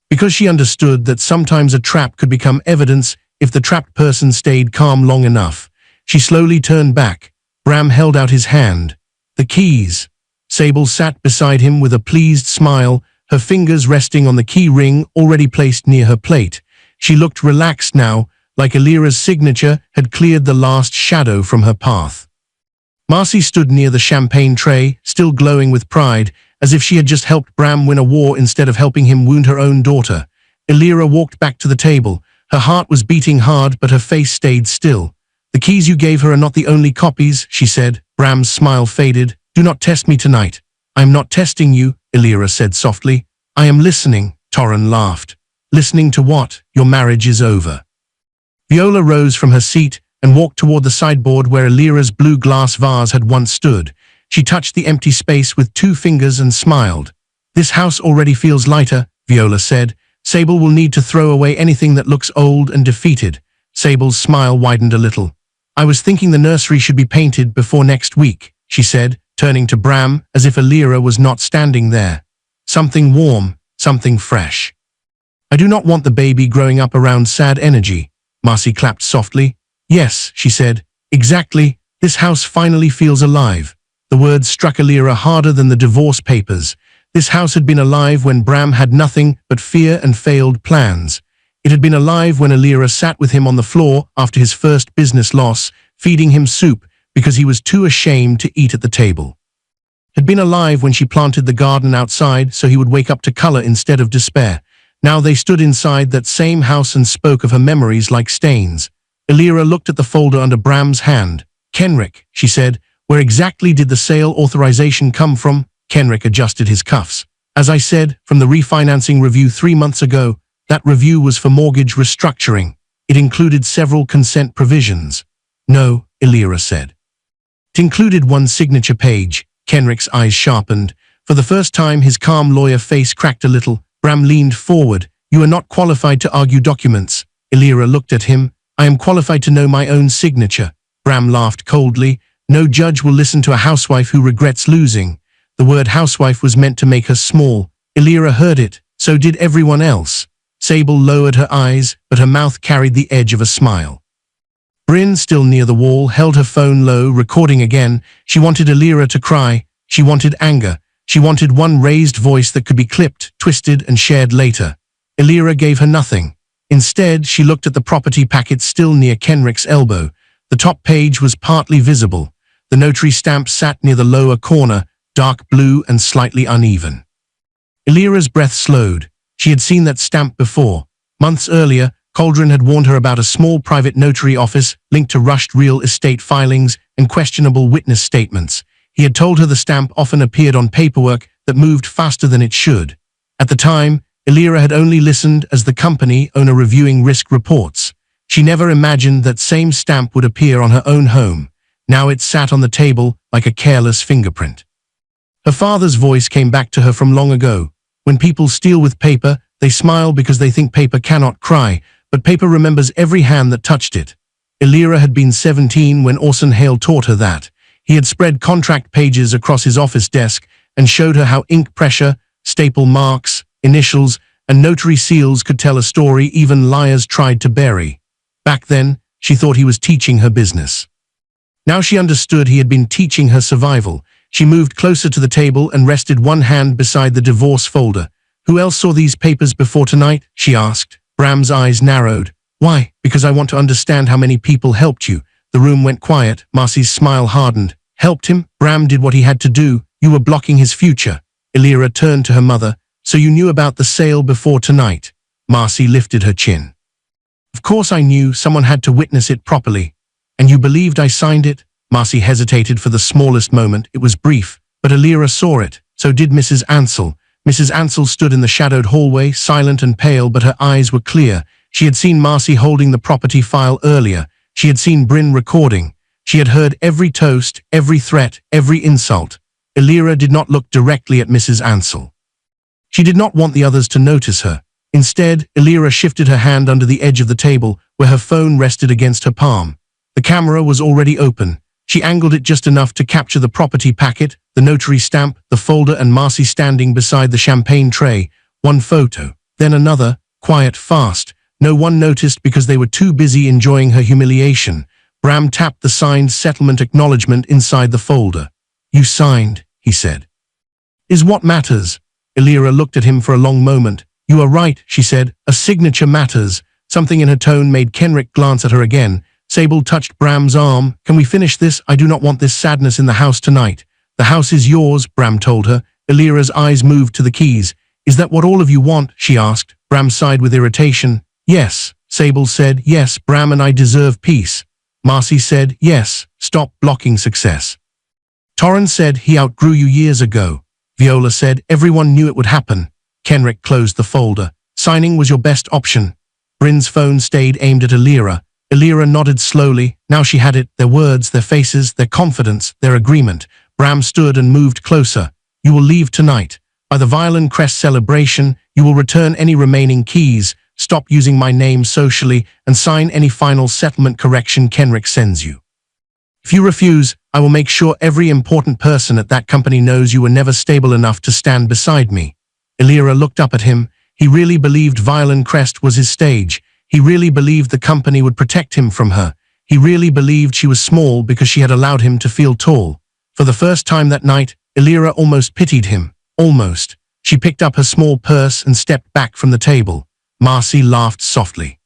Because she understood that sometimes a trap could become evidence if the trapped person stayed calm long enough. She slowly turned back. Bram held out his hand. The keys. Sable sat beside him with a pleased smile, her fingers resting on the key ring already placed near her plate. She looked relaxed now, like Elira's signature had cleared the last shadow from her path. Marcy stood near the champagne tray, still glowing with pride, as if she had just helped Bram win a war instead of helping him wound her own daughter. Elira walked back to the table. Her heart was beating hard, but her face stayed still. The keys you gave her are not the only copies, she said. Bram's smile faded. Do not test me tonight. I am not testing you, Elira said softly. I am listening, Torrin laughed. Listening to what? Your marriage is over. Viola rose from her seat and walked toward the sideboard where Elira's blue glass vase had once stood. She touched the empty space with 2 fingers and smiled. This house already feels lighter, Viola said. Sable will need to throw away anything that looks old and defeated. Sable's smile widened a little. I was thinking the nursery should be painted before next week, she said, turning to Bram as if Elira was not standing there. Something warm, something fresh. I do not want the baby growing up around sad energy. Marcy clapped softly. Yes, she said. Exactly. This house finally feels alive. The words struck Elira harder than the divorce papers. This house had been alive when Bram had nothing but fear and failed plans. It had been alive when Elira sat with him on the floor after his first business loss, feeding him soup because he was too ashamed to eat at the table. It had been alive when she planted the garden outside so he would wake up to color instead of despair. Now they stood inside that same house and spoke of her memories like stains. Elira looked at the folder under Bram's hand. Kenrick, she said, where exactly did the sale authorization come from? Kenrick adjusted his cuffs. As I said, from the refinancing review 3 months ago, that review was for mortgage restructuring. It included several consent provisions. No, Elira said. It included 1 signature page. Kenrick's eyes sharpened. For the first time, his calm lawyer face cracked a little. Bram leaned forward. You are not qualified to argue documents. Elira looked at him. I am qualified to know my own signature. Bram laughed coldly. No judge will listen to a housewife who regrets losing. The word housewife was meant to make her small. Elira heard it. So did everyone else. Sable lowered her eyes, but her mouth carried the edge of a smile. Bryn, still near the wall, held her phone low, recording again. She wanted Elira to cry. She wanted anger. She wanted one raised voice that could be clipped, twisted, and shared later. Elira gave her nothing. Instead, she looked at the property packet still near Kenrick's elbow. The top page was partly visible. The notary stamp sat near the lower corner, dark blue and slightly uneven. Elira's breath slowed. She had seen that stamp before. Months earlier, Cauldron had warned her about a small private notary office linked to rushed real estate filings and questionable witness statements. He had told her the stamp often appeared on paperwork that moved faster than it should. At the time, Elira had only listened as the company owner reviewing risk reports. She never imagined that same stamp would appear on her own home. Now it sat on the table like a careless fingerprint. Her father's voice came back to her from long ago. When people steal with paper, they smile because they think paper cannot cry, but paper remembers every hand that touched it. Elira had been 17 when Orson Hale taught her that. He had spread contract pages across his office desk and showed her how ink pressure, staple marks, initials, and notary seals could tell a story even liars tried to bury. Back then, she thought he was teaching her business. Now she understood he had been teaching her survival. She moved closer to the table and rested one hand beside the divorce folder. "Who else saw these papers before tonight?" she asked. Bram's eyes narrowed. "Why? Because I want to understand how many people helped you." The room went quiet. Marcy's smile hardened. "Helped him?" Bram did what he had to do. "You were blocking his future." Elira turned to her mother. "So you knew about the sale before tonight?" Marcy lifted her chin. "Of course I knew. Someone had to witness it properly." "And you believed I signed it?" Marcy hesitated for the smallest moment. It was brief, but Elira saw it. So did Mrs. Ansell. Mrs. Ansell stood in the shadowed hallway, silent and pale, but her eyes were clear. She had seen Marcy holding the property file earlier. She had seen Bryn recording. She had heard every toast, every threat, every insult. Elira did not look directly at Mrs. Ansell. She did not want the others to notice her. Instead, Elira shifted her hand under the edge of the table, where her phone rested against her palm. The camera was already open. She angled it just enough to capture the property packet, the notary stamp, the folder, and Marcy standing beside the champagne tray. One photo, then another, quiet, fast. No one noticed because they were too busy enjoying her humiliation. Bram tapped the signed settlement acknowledgement inside the folder. "You signed," he said. "Is what matters." Elira looked at him for a long moment. "You are right," she said. "A signature matters." Something in her tone made Kenrick glance at her again. Sable touched Bram's arm. "Can we finish this? I do not want this sadness in the house tonight." "The house is yours," Bram told her. Elira's eyes moved to the keys. "Is that what all of you want?" she asked. Bram sighed with irritation. "Yes." Sable said. "Yes, Bram and I deserve peace." Marcy said. "Yes, stop blocking success." Torrance said. "He outgrew you years ago." Viola said. "Everyone knew it would happen." Kenrick closed the folder. "Signing was your best option." Bryn's phone stayed aimed at Elira. Elira nodded slowly. Now she had it, their words, their faces, their confidence, their agreement. Bram stood and moved closer. "You will leave tonight. By the Violin Crest celebration, you will return any remaining keys, stop using my name socially, and sign any final settlement correction Kenrick sends you. If you refuse, I will make sure every important person at that company knows you were never stable enough to stand beside me." Elira looked up at him. He really believed Violin Crest was his stage. He really believed the company would protect him from her. He really believed she was small because she had allowed him to feel tall. For the first time that night, Elira almost pitied him. Almost. She picked up her small purse and stepped back from the table. Marcy laughed softly.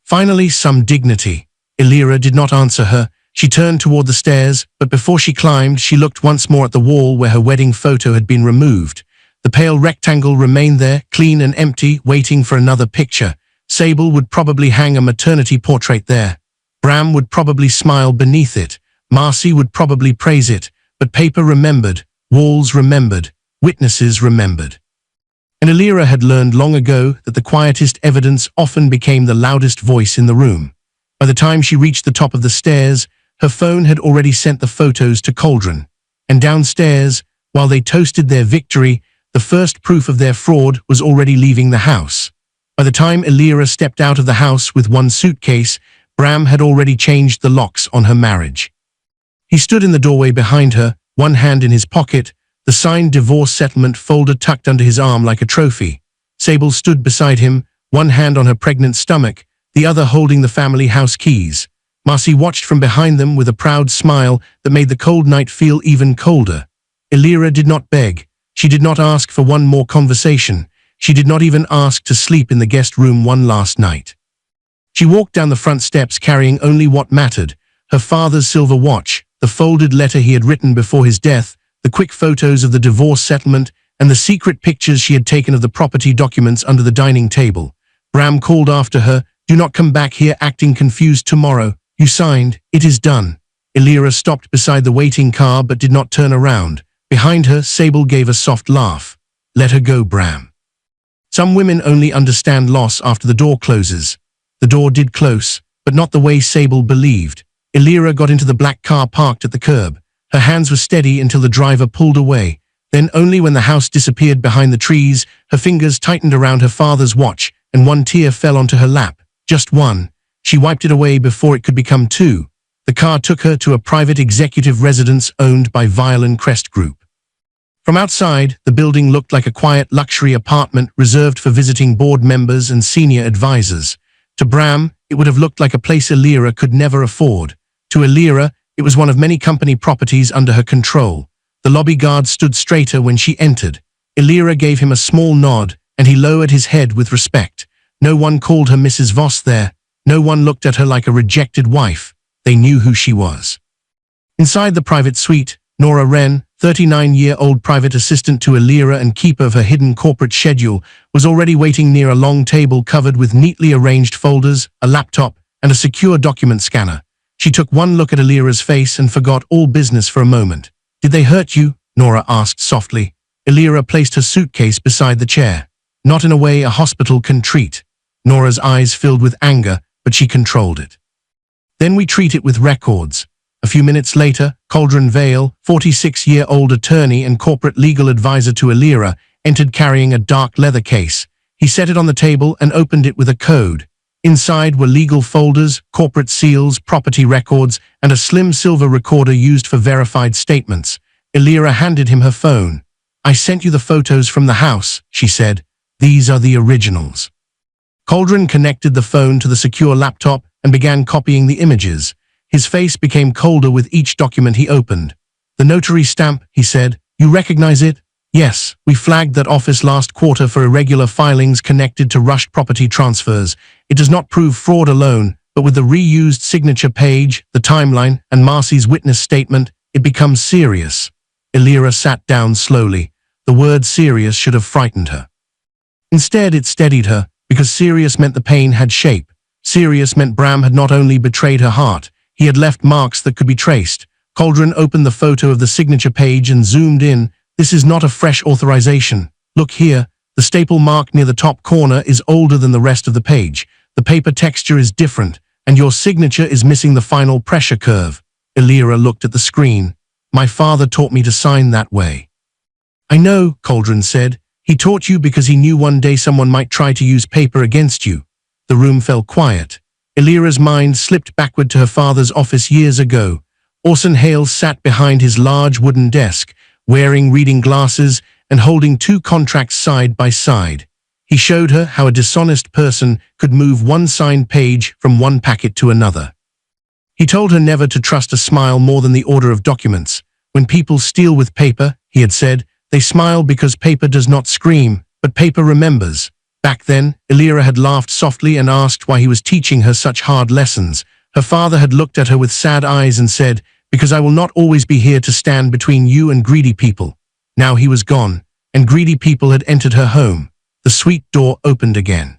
Finally, some dignity. Elira did not answer her. She turned toward the stairs, but before she climbed, she looked once more at the wall where her wedding photo had been removed. The pale rectangle remained there, clean and empty, waiting for another picture. Sable would probably hang a maternity portrait there. Bram would probably smile beneath it. Marcy would probably praise it. But paper remembered, walls remembered, witnesses remembered. And Elira had learned long ago that the quietest evidence often became the loudest voice in the room. By the time she reached the top of the stairs, her phone had already sent the photos to Cauldron. And downstairs, while they toasted their victory, the first proof of their fraud was already leaving the house. By the time Elira stepped out of the house with one suitcase, Bram had already changed the locks on her marriage. He stood in the doorway behind her, one hand in his pocket, the signed divorce settlement folder tucked under his arm like a trophy. Sable stood beside him, one hand on her pregnant stomach, the other holding the family house keys. Marcy watched from behind them with a proud smile that made the cold night feel even colder. Elira did not beg. She did not ask for one more conversation. She did not even ask to sleep in the guest room one last night. She walked down the front steps carrying only what mattered, her father's silver watch, the folded letter he had written before his death, the quick photos of the divorce settlement, and the secret pictures she had taken of the property documents under the dining table. Bram called after her, "Do not come back here acting confused tomorrow. You signed. It is done." Elira stopped beside the waiting car but did not turn around. Behind her, Sable gave a soft laugh. "Let her go, Bram. Some women only understand loss after the door closes." The door did close, but not the way Sable believed. Elira got into the black car parked at the curb. Her hands were steady until the driver pulled away. Then only when the house disappeared behind the trees, her fingers tightened around her father's watch, and one tear fell onto her lap. Just one. She wiped it away before it could become two. The car took her to a private executive residence owned by Violin Crest Group. From outside, the building looked like a quiet luxury apartment reserved for visiting board members and senior advisors. To Bram, it would have looked like a place Illyra could never afford. To Illyra, it was one of many company properties under her control. The lobby guard stood straighter when she entered. Illyra gave him a small nod, and he lowered his head with respect. No one called her Mrs. Voss there. No one looked at her like a rejected wife. They knew who she was. Inside the private suite, Nora Wren, 39-year-old private assistant to Illyra and keeper of her hidden corporate schedule, was already waiting near a long table covered with neatly arranged folders, a laptop, and a secure document scanner. She took one look at Illyra's face and forgot all business for a moment. "Did they hurt you?" Nora asked softly. Illyra placed her suitcase beside the chair. "Not in a way a hospital can treat." Nora's eyes filled with anger, but she controlled it. "Then we treat it with records." A few minutes later, Cauldron Vale, 46-year-old attorney and corporate legal advisor to Illyra, entered carrying a dark leather case. He set it on the table and opened it with a code. Inside were legal folders, corporate seals, property records, and a slim silver recorder used for verified statements. Illyra handed him her phone. "I sent you the photos from the house," she said. "These are the originals." Cauldron connected the phone to the secure laptop and began copying the images. His face became colder with each document he opened. "The notary stamp," he said. "You recognize it?" "Yes, we flagged that office last quarter for irregular filings connected to rushed property transfers. It does not prove fraud alone, but with the reused signature page, the timeline, and Marcy's witness statement, it becomes serious." Illyra sat down slowly. The word serious should have frightened her. Instead, it steadied her, because serious meant the pain had shape. Serious meant Bram had not only betrayed her heart, he had left marks that could be traced. Cauldron opened the photo of the signature page and zoomed in. "This is not a fresh authorization. Look here, the staple mark near the top corner is older than the rest of the page. The paper texture is different, and your signature is missing the final pressure curve." Illyra looked at the screen. "My father taught me to sign that way." "I know," Cauldron said. "He taught you because he knew one day someone might try to use paper against you." The room fell quiet. Illyra's mind slipped backward to her father's office years ago. Orson Hales sat behind his large wooden desk, wearing reading glasses and holding two contracts side by side. He showed her how a dishonest person could move one signed page from one packet to another. He told her never to trust a smile more than the order of documents. "When people steal with paper," he had said, "they smile because paper does not scream, but paper remembers." Back then, Illyra had laughed softly and asked why he was teaching her such hard lessons. Her father had looked at her with sad eyes and said, "Because I will not always be here to stand between you and greedy people." Now he was gone, and greedy people had entered her home. The suite door opened again.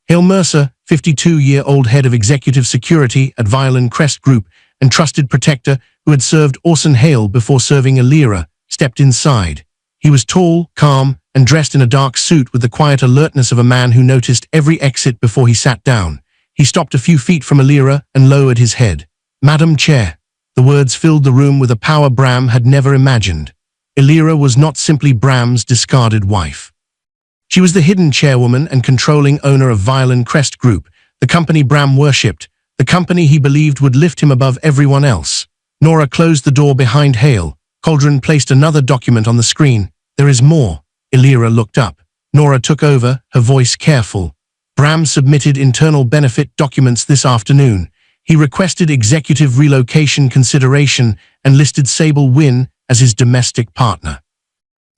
Hale Mercer, 52-year-old head of executive security at Violin Crest Group and trusted protector who had served Orson Hale before serving Illyra, stepped inside. He was tall, calm, and dressed in a dark suit with the quiet alertness of a man who noticed every exit before he sat down. He stopped a few feet from Illyra and lowered his head. "Madam Chair." The words filled the room with a power Bram had never imagined. Illyra was not simply Bram's discarded wife. She was the hidden chairwoman and controlling owner of Violin Crest Group, the company Bram worshipped, the company he believed would lift him above everyone else. Nora closed the door behind Hale. Cauldron placed another document on the screen. "There is more." Illyra looked up. Nora took over, her voice careful. "Bram submitted internal benefit documents this afternoon. He requested executive relocation consideration and listed Sable Wynn as his domestic partner."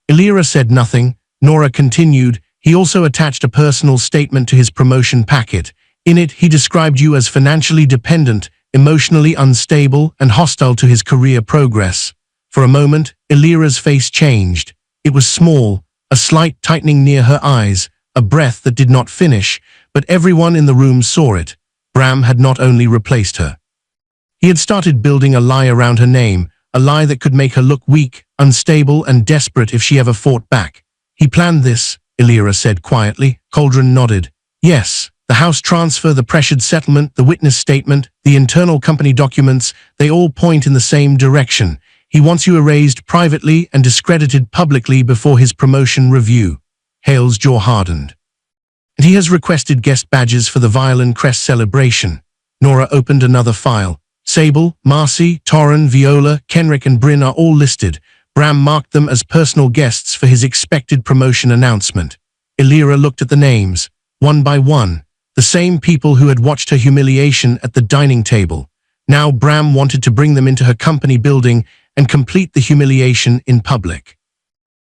Illyra said nothing. Nora continued, "He also attached a personal statement to his promotion packet. In it, he described you as financially dependent, emotionally unstable, and hostile to his career progress." For a moment, Illyra's face changed. It was small, a slight tightening near her eyes, a breath that did not finish, but everyone in the room saw it. Bram had not only replaced her. He had started building a lie around her name, a lie that could make her look weak, unstable, and desperate if she ever fought back. "He planned this," Illyra said quietly. Cauldron nodded. "Yes, the house transfer, the pressured settlement, the witness statement, the internal company documents, they all point in the same direction. He wants you erased privately and discredited publicly before his promotion review." Hale's jaw hardened. "And he has requested guest badges for the Violin Crest celebration." Nora opened another file. Sable, Marcy, Torren, Viola, Kenrick and Bryn are all listed. Bram marked them as personal guests for his expected promotion announcement. Illyra looked at the names, one by one, the same people who had watched her humiliation at the dining table. Now Bram wanted to bring them into her company building and complete the humiliation in public.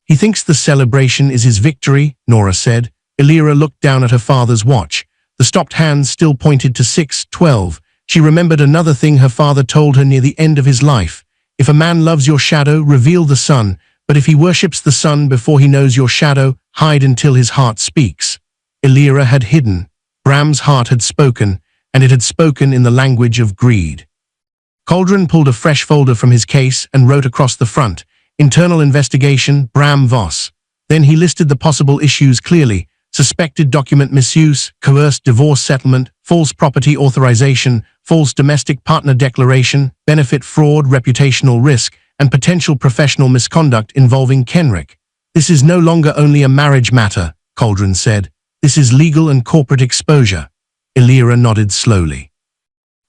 He thinks the celebration is his victory, Nora said. Illyra looked down at her father's watch. The stopped hands still pointed to 6:12. She remembered another thing her father told her near the end of his life. If a man loves your shadow, reveal the sun, but if he worships the sun before he knows your shadow, hide until his heart speaks. Illyra had hidden. Bram's heart had spoken, and it had spoken in the language of greed. Cauldron pulled a fresh folder from his case and wrote across the front, "Internal investigation, Bram Voss." Then he listed the possible issues clearly: suspected document misuse, coerced divorce settlement, false property authorization, false domestic partner declaration, benefit fraud, reputational risk, and potential professional misconduct involving Kenrick. "This is no longer only a marriage matter," Cauldron said. "This is legal and corporate exposure." Illyra nodded slowly.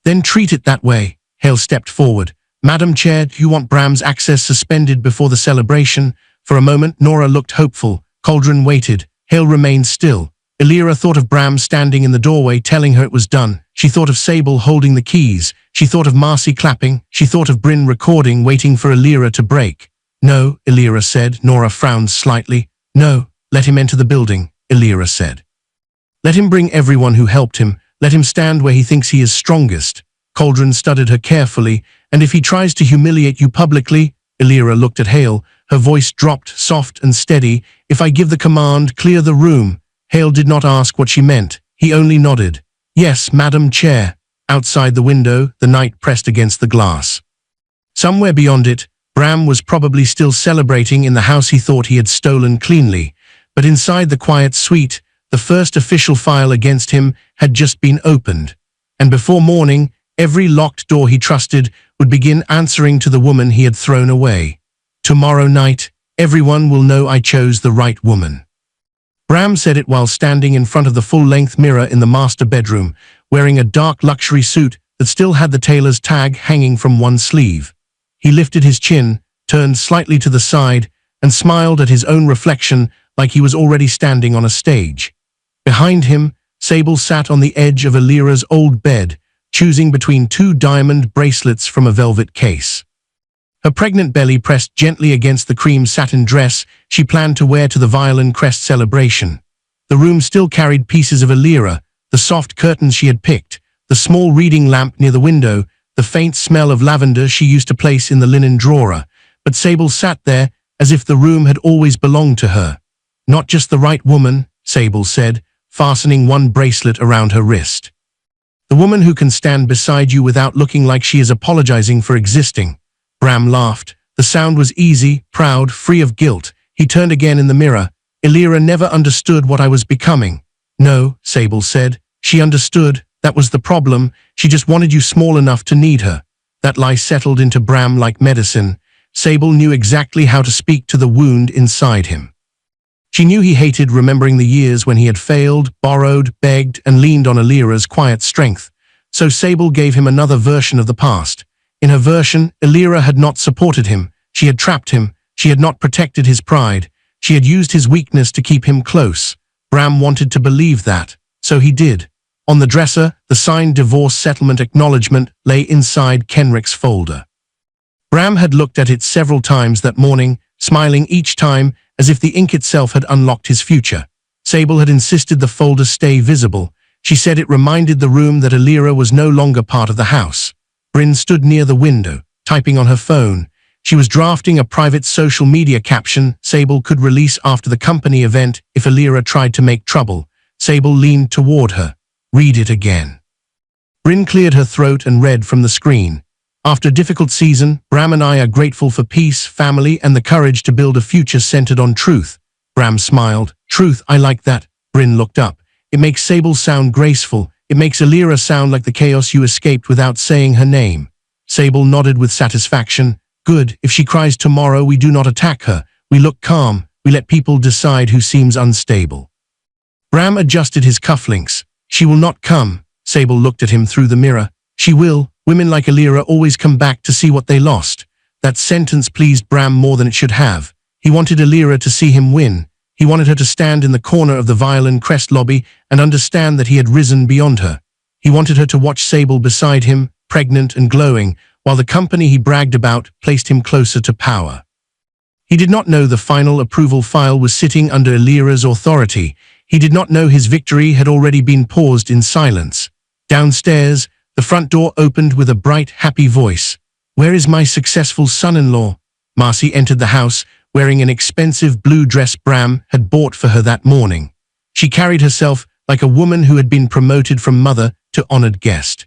"Then treat it that way." Hale stepped forward. "Madam Chair, do you want Bram's access suspended before the celebration?" For a moment, Nora looked hopeful. Cauldron waited. Hale remained still. Illyra thought of Bram standing in the doorway telling her it was done. She thought of Sable holding the keys. She thought of Marcy clapping. She thought of Bryn recording, waiting for Illyra to break. "No," Illyra said. Nora frowned slightly. "No, let him enter the building," Illyra said. "Let him bring everyone who helped him. Let him stand where he thinks he is strongest." Cauldron studied her carefully. "And if he tries to humiliate you publicly?" Illyra looked at Hale. Her voice dropped, soft and steady. "If I give the command, clear the room." Hale did not ask what she meant. He only nodded. "Yes, Madam Chair." Outside the window, the night pressed against the glass. Somewhere beyond it, Bram was probably still celebrating in the house he thought he had stolen cleanly. But inside the quiet suite, the first official file against him had just been opened. And before morning, every locked door he trusted would begin answering to the woman he had thrown away. "Tomorrow night, everyone will know I chose the right woman." Bram said it while standing in front of the full-length mirror in the master bedroom, wearing a dark luxury suit that still had the tailor's tag hanging from one sleeve. He lifted his chin, turned slightly to the side, and smiled at his own reflection like he was already standing on a stage. Behind him, Sable sat on the edge of Illyra's old bed, choosing between two diamond bracelets from a velvet case. Her pregnant belly pressed gently against the cream satin dress she planned to wear to the Violin Crest celebration. The room still carried pieces of Illyra, the soft curtains she had picked, the small reading lamp near the window, the faint smell of lavender she used to place in the linen drawer. But Sable sat there as if the room had always belonged to her. "Not just the right woman," Sable said, fastening one bracelet around her wrist. "The woman who can stand beside you without looking like she is apologizing for existing." Bram laughed. The sound was easy, proud, free of guilt. He turned again in the mirror. "Illyra never understood what I was becoming." "No," Sable said. "She understood. That was the problem. She just wanted you small enough to need her." That lie settled into Bram like medicine. Sable knew exactly how to speak to the wound inside him. She knew he hated remembering the years when he had failed, borrowed, begged, and leaned on Illyra's quiet strength. So Sable gave him another version of the past. In her version, Illyra had not supported him. She had trapped him. She had not protected his pride. She had used his weakness to keep him close. Bram wanted to believe that, so he did. On the dresser, the signed divorce settlement acknowledgement lay inside Kenrick's folder. Bram had looked at it several times that morning, smiling each time as if the ink itself had unlocked his future. Sable had insisted the folder stay visible. She said it reminded the room that Illyra was no longer part of the house. Bryn stood near the window, typing on her phone. She was drafting a private social media caption Sable could release after the company event if Illyra tried to make trouble. Sable leaned toward her. "Read it again." Bryn cleared her throat and read from the screen. "After a difficult season, Bram and I are grateful for peace, family, and the courage to build a future centered on truth." Bram smiled. "Truth, I like that." Bryn looked up. "It makes Sable sound graceful. It makes Illyra sound like the chaos you escaped without saying her name." Sable nodded with satisfaction. "Good. If she cries tomorrow, we do not attack her. We look calm. We let people decide who seems unstable." Bram adjusted his cufflinks. "She will not come." Sable looked at him through the mirror. She will. Women like Alira always come back to see what they lost. That sentence pleased Bram more than it should have. He wanted Alira to see him win. He wanted her to stand in the corner of the Violin Crest lobby and understand that he had risen beyond her. He wanted her to watch Sable beside him, pregnant and glowing, while the company he bragged about placed him closer to power. He did not know the final approval file was sitting under Alira's authority. He did not know his victory had already been paused in silence. Downstairs, the front door opened with a bright, happy voice. "Where is my successful son-in-law?" Marcy entered the house, wearing an expensive blue dress Bram had bought for her that morning. She carried herself like a woman who had been promoted from mother to honored guest.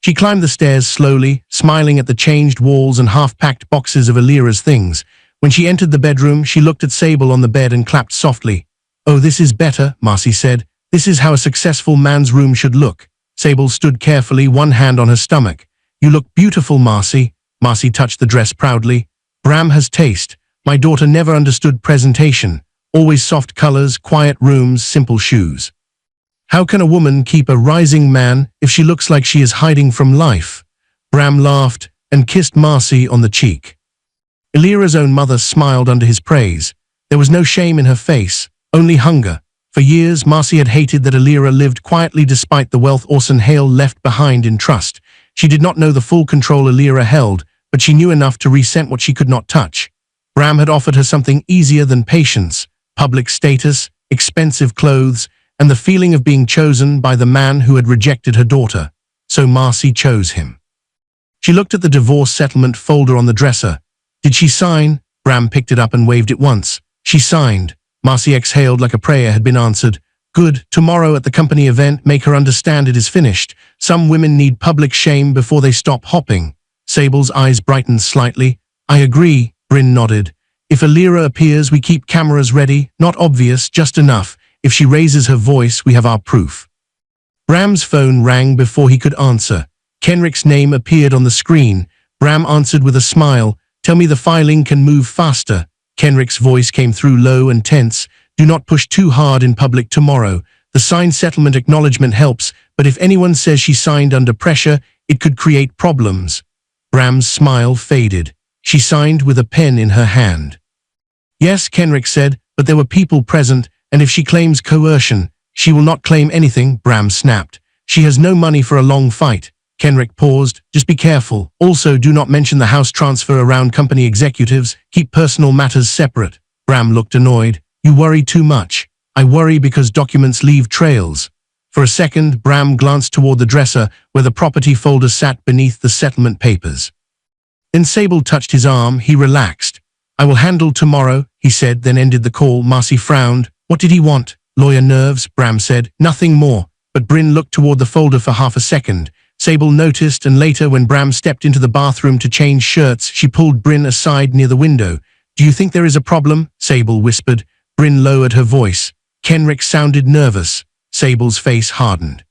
She climbed the stairs slowly, smiling at the changed walls and half-packed boxes of Alira's things. When she entered the bedroom, she looked at Sable on the bed and clapped softly. "Oh, this is better," Marcy said. "This is how a successful man's room should look." Sable stood carefully, one hand on her stomach. "You look beautiful, Marcy." Marcy touched the dress proudly. "Bram has taste. My daughter never understood presentation. Always soft colors, quiet rooms, simple shoes. How can a woman keep a rising man if she looks like she is hiding from life?" Bram laughed and kissed Marcy on the cheek. Alira's own mother smiled under his praise. There was no shame in her face, only hunger. For years, Marcy had hated that Alira lived quietly despite the wealth Orson Hale left behind in trust. She did not know the full control Alira held, but she knew enough to resent what she could not touch. Bram had offered her something easier than patience, public status, expensive clothes, and the feeling of being chosen by the man who had rejected her daughter. So Marcy chose him. She looked at the divorce settlement folder on the dresser. Did she sign? Bram picked it up and waved it once. She signed. Marcy exhaled like a prayer had been answered. Good. Tomorrow at the company event, make her understand it is finished. Some women need public shame before they stop hopping. Sable's eyes brightened slightly. I agree, Bryn nodded. If Alira appears, we keep cameras ready, not obvious, just enough. If she raises her voice, we have our proof. Bram's phone rang before he could answer. Kenrick's name appeared on the screen. Bram answered with a smile. Tell me the filing can move faster. Kenrick's voice came through low and tense. Do not push too hard in public tomorrow. The signed settlement acknowledgement helps, but if anyone says she signed under pressure, it could create problems. Bram's smile faded. She signed with a pen in her hand. Yes, Kenrick said, but there were people present, and if she claims coercion, she will not claim anything, Bram snapped. She has no money for a long fight. Kenrick paused. Just be careful. Also, do not mention the house transfer around company executives. Keep personal matters separate. Bram looked annoyed. You worry too much. I worry because documents leave trails. For a second, Bram glanced toward the dresser where the property folder sat beneath the settlement papers. Then Sable touched his arm. He relaxed. I will handle tomorrow, he said, then ended the call. Marcy frowned. What did he want? Lawyer nerves, Bram said. Nothing more. But Bryn looked toward the folder for half a second. Sable noticed, and later when Bram stepped into the bathroom to change shirts, she pulled Bryn aside near the window. Do you think there is a problem? Sable whispered. Bryn lowered her voice. Kenrick sounded nervous. Sable's face hardened.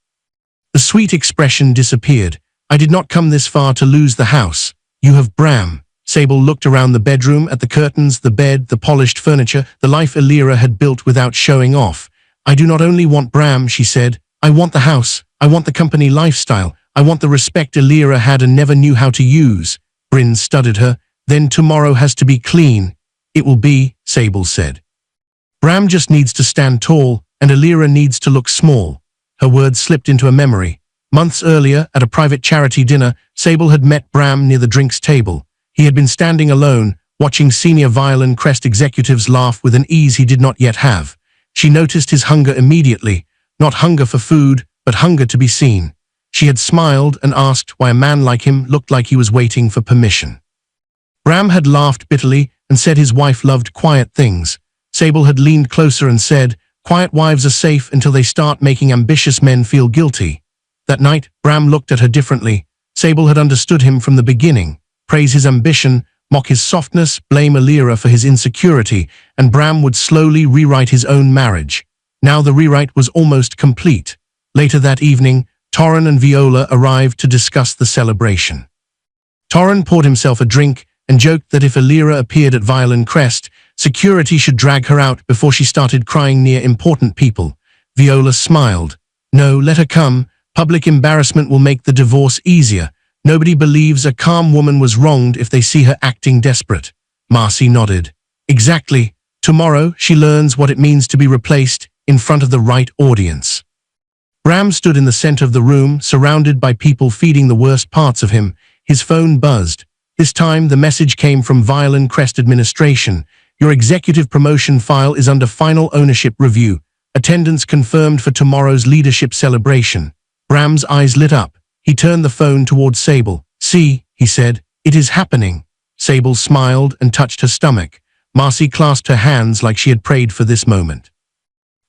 The sweet expression disappeared. I did not come this far to lose the house. You have Bram. Sable looked around the bedroom at the curtains, the bed, the polished furniture, the life Alira had built without showing off. I do not only want Bram, she said. I want the house. I want the company lifestyle. I want the respect Alira had and never knew how to use. Bryn studied her. Then tomorrow has to be clean. It will be, Sable said. Bram just needs to stand tall, and Alira needs to look small. Her words slipped into a memory. Months earlier, at a private charity dinner, Sable had met Bram near the drinks table. He had been standing alone, watching senior Violin Crest executives laugh with an ease he did not yet have. She noticed his hunger immediately, not hunger for food, but hunger to be seen. She had smiled and asked why a man like him looked like he was waiting for permission. Bram had laughed bitterly and said his wife loved quiet things. Sable had leaned closer and said, quiet wives are safe until they start making ambitious men feel guilty. That night, Bram looked at her differently. Sable had understood him from the beginning. Praise his ambition, mock his softness, blame Alira for his insecurity, and Bram would slowly rewrite his own marriage. Now the rewrite was almost complete. Later that evening, Torren and Viola arrived to discuss the celebration. Torren poured himself a drink and joked that if Alira appeared at Violin Crest, security should drag her out before she started crying near important people. Viola smiled. No, let her come. Public embarrassment will make the divorce easier. Nobody believes a calm woman was wronged if they see her acting desperate. Marcy nodded. Exactly. Tomorrow, she learns what it means to be replaced in front of the right audience. Bram stood in the center of the room, surrounded by people feeding the worst parts of him. His phone buzzed. This time, the message came from Violin Crest Administration. Your executive promotion file is under final ownership review. Attendance confirmed for tomorrow's leadership celebration. Bram's eyes lit up. He turned the phone towards Sable. See, he said, it is happening. Sable smiled and touched her stomach. Marcy clasped her hands like she had prayed for this moment.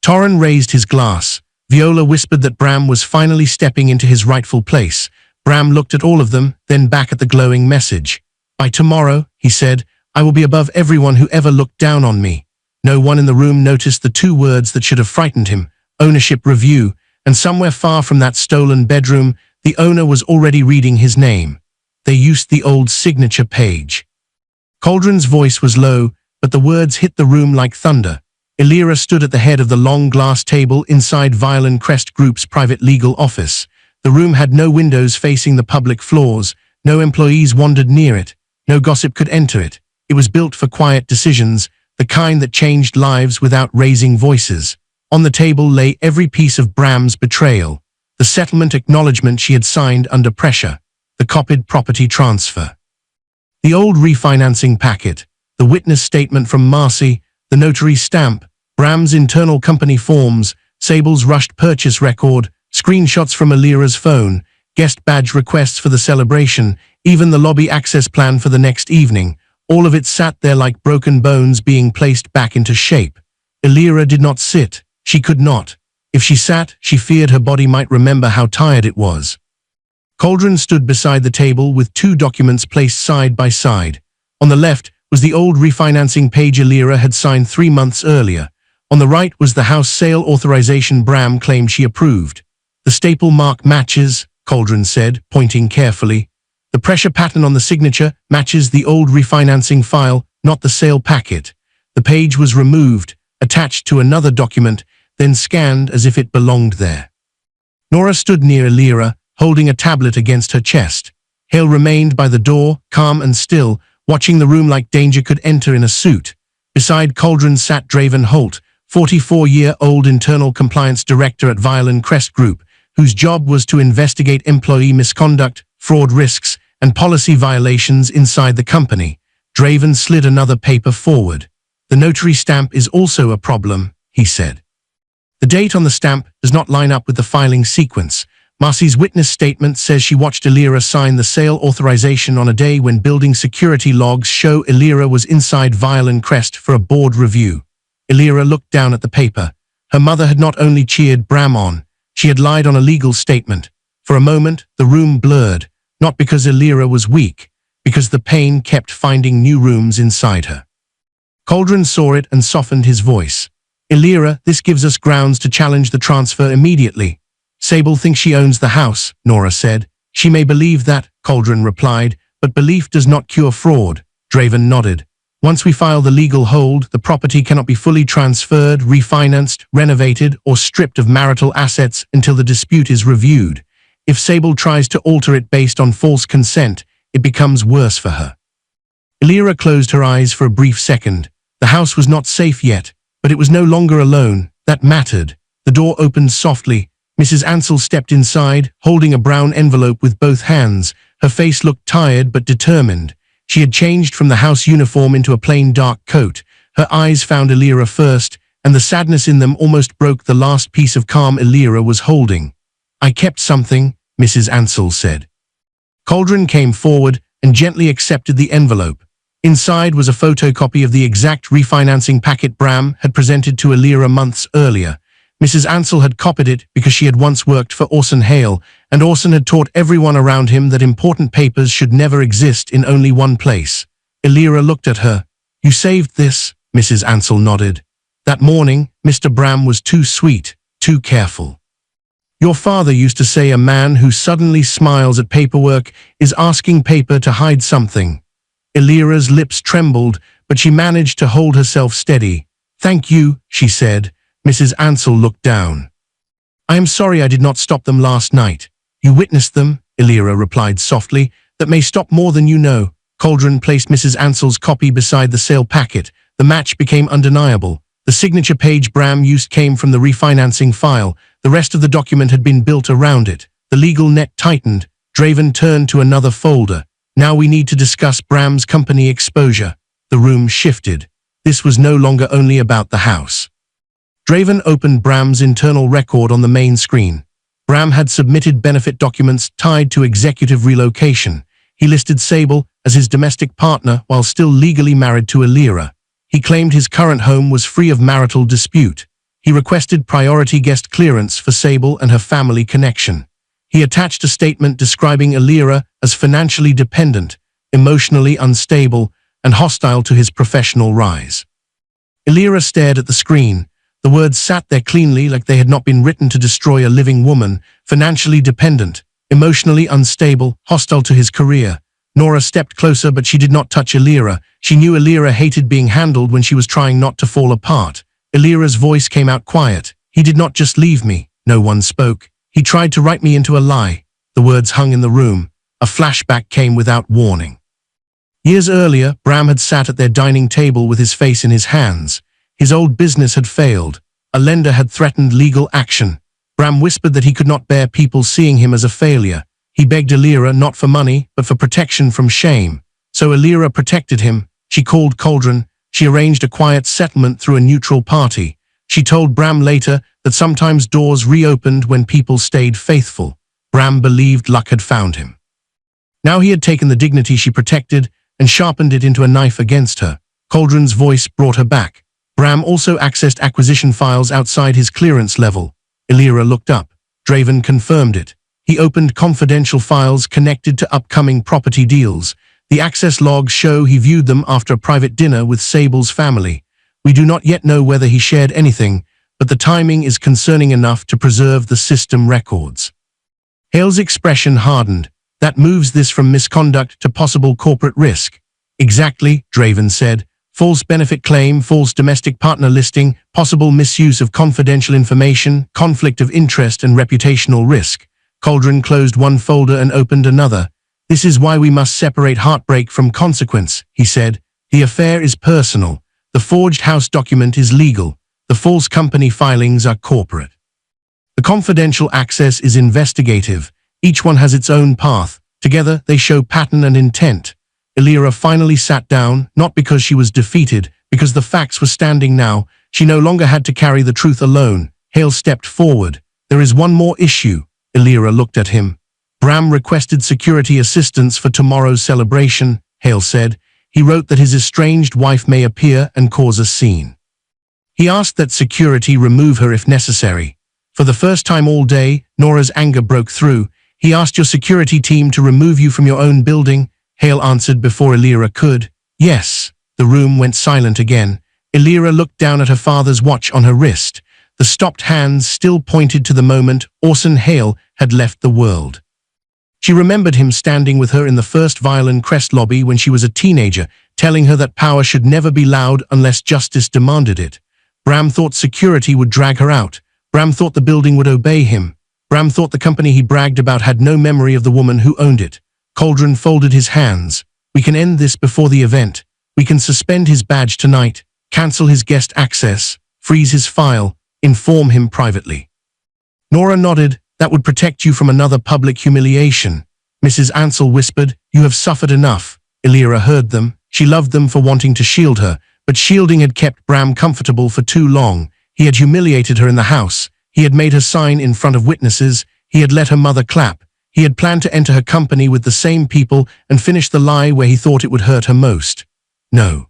Torren raised his glass. Viola whispered that Bram was finally stepping into his rightful place. Bram looked at all of them, then back at the glowing message. By tomorrow, he said, I will be above everyone who ever looked down on me. No one in the room noticed the two words that should have frightened him, ownership review, and somewhere far from that stolen bedroom, the owner was already reading his name. They used the old signature page. Cauldron's voice was low, but the words hit the room like thunder. Illyra stood at the head of the long glass table inside Violin Crest Group's private legal office. The room had no windows facing the public floors, no employees wandered near it, no gossip could enter it. It was built for quiet decisions, the kind that changed lives without raising voices. On the table lay every piece of Bram's betrayal, the settlement acknowledgement she had signed under pressure, the copied property transfer, the old refinancing packet, the witness statement from Marcy, the notary stamp, Bram's internal company forms, Sable's rushed purchase record, screenshots from Illyra's phone, guest badge requests for the celebration, even the lobby access plan for the next evening. All of it sat there like broken bones being placed back into shape. Illyra did not sit. She could not. If she sat, she feared her body might remember how tired it was. Cauldron stood beside the table with two documents placed side by side. On the left was the old refinancing page Illyra had signed 3 months earlier. On the right was the house sale authorization Bram claimed she approved. The staple mark matches, Cauldron said, pointing carefully. The pressure pattern on the signature matches the old refinancing file, not the sale packet. The page was removed, attached to another document, then scanned as if it belonged there. Nora stood near Illyra, holding a tablet against her chest. Hale remained by the door, calm and still, watching the room like danger could enter in a suit. Beside Cauldron sat Draven Holt, 44-year-old internal compliance director at Violin Crest Group, whose job was to investigate employee misconduct, fraud risks, and policy violations inside the company. Draven slid another paper forward. The notary stamp is also a problem, he said. The date on the stamp does not line up with the filing sequence. Marcy's witness statement says she watched Illyra sign the sale authorization on a day when building security logs show Illyra was inside Violin Crest for a board review. Illyra looked down at the paper. Her mother had not only cheered Bram on, she had lied on a legal statement. For a moment, the room blurred, not because Illyra was weak, because the pain kept finding new rooms inside her. Cauldron saw it and softened his voice. Illyra, this gives us grounds to challenge the transfer immediately. Sable thinks she owns the house, Nora said. She may believe that, Cauldron replied, but belief does not cure fraud. Draven nodded. Once we file the legal hold, the property cannot be fully transferred, refinanced, renovated, or stripped of marital assets until the dispute is reviewed. If Sable tries to alter it based on false consent, it becomes worse for her. Illyra closed her eyes for a brief second. The house was not safe yet, but it was no longer alone. That mattered. The door opened softly. Mrs. Ansell stepped inside, holding a brown envelope with both hands. Her face looked tired but determined. She had changed from the house uniform into a plain dark coat. Her eyes found Illyra first, and the sadness in them almost broke the last piece of calm Illyra was holding. I kept something, Mrs. Ansell said. Cauldron came forward and gently accepted the envelope. Inside was a photocopy of the exact refinancing packet Bram had presented to Illyra months earlier. Mrs. Ansell had copied it because she had once worked for Orson Hale, and Orson had taught everyone around him that important papers should never exist in only one place. Illyra looked at her. You saved this, Mrs. Ansell nodded. That morning, Mr. Bram was too sweet, too careful. Your father used to say a man who suddenly smiles at paperwork is asking paper to hide something. Illyra's lips trembled, but she managed to hold herself steady. Thank you, she said. Mrs. Ansell looked down. I am sorry I did not stop them last night. You witnessed them, Illyra replied softly. That may stop more than you know. Cauldron placed Mrs. Ansell's copy beside the sale packet. The match became undeniable. The signature page Bram used came from the refinancing file. The rest of the document had been built around it. The legal net tightened. Draven turned to another folder. Now we need to discuss Bram's company exposure. The room shifted. This was no longer only about the house. Draven opened Bram's internal record on the main screen. Bram had submitted benefit documents tied to executive relocation. He listed Sable as his domestic partner while still legally married to Illyra. He claimed his current home was free of marital dispute. He requested priority guest clearance for Sable and her family connection. He attached a statement describing Illyra as financially dependent, emotionally unstable, and hostile to his professional rise. Illyra stared at the screen. The words sat there cleanly like they had not been written to destroy a living woman. Financially dependent, emotionally unstable, hostile to his career. Nora stepped closer, but she did not touch Illyra. She knew Illyra hated being handled when she was trying not to fall apart. Illyra's voice came out quiet. He did not just leave me. No one spoke. He tried to write me into a lie. The words hung in the room. A flashback came without warning. Years earlier, Bram had sat at their dining table with his face in his hands. His old business had failed. A lender had threatened legal action. Bram whispered that he could not bear people seeing him as a failure. He begged Illyra not for money, but for protection from shame. So Illyra protected him. She called Cauldron. She arranged a quiet settlement through a neutral party. She told Bram later that sometimes doors reopened when people stayed faithful. Bram believed luck had found him. Now he had taken the dignity she protected and sharpened it into a knife against her. Cauldron's voice brought her back. Bram also accessed acquisition files outside his clearance level. Illyra looked up. Draven confirmed it. He opened confidential files connected to upcoming property deals. The access logs show he viewed them after a private dinner with Sable's family. We do not yet know whether he shared anything, but the timing is concerning enough to preserve the system records. Hale's expression hardened. That moves this from misconduct to possible corporate risk. Exactly, Draven said. False benefit claim, false domestic partner listing, possible misuse of confidential information, conflict of interest and reputational risk. Cauldron closed one folder and opened another. This is why we must separate heartbreak from consequence, he said. The affair is personal. The forged house document is legal. The false company filings are corporate. The confidential access is investigative. Each one has its own path. Together, they show pattern and intent. Illyra finally sat down, not because she was defeated, because the facts were standing now. She no longer had to carry the truth alone. Hale stepped forward. There is one more issue. Illyra looked at him. Bram requested security assistance for tomorrow's celebration, Hale said. He wrote that his estranged wife may appear and cause a scene. He asked that security remove her if necessary. For the first time all day, Nora's anger broke through. He asked your security team to remove you from your own building. Hale answered before Illyra could. Yes. The room went silent again. Illyra looked down at her father's watch on her wrist. The stopped hands still pointed to the moment Orson Hale had left the world. She remembered him standing with her in the first Violin Crest lobby when she was a teenager, telling her that power should never be loud unless justice demanded it. Bram thought security would drag her out. Bram thought the building would obey him. Bram thought the company he bragged about had no memory of the woman who owned it. Cauldron folded his hands. We can end this before the event. We can suspend his badge tonight, cancel his guest access, freeze his file, inform him privately. Nora nodded. That would protect you from another public humiliation. Mrs. Ansell whispered, you have suffered enough. Illyra heard them. She loved them for wanting to shield her, but shielding had kept Bram comfortable for too long. He had humiliated her in the house. He had made her sign in front of witnesses. He had let her mother clap. He had planned to enter her company with the same people and finish the lie where he thought it would hurt her most. No.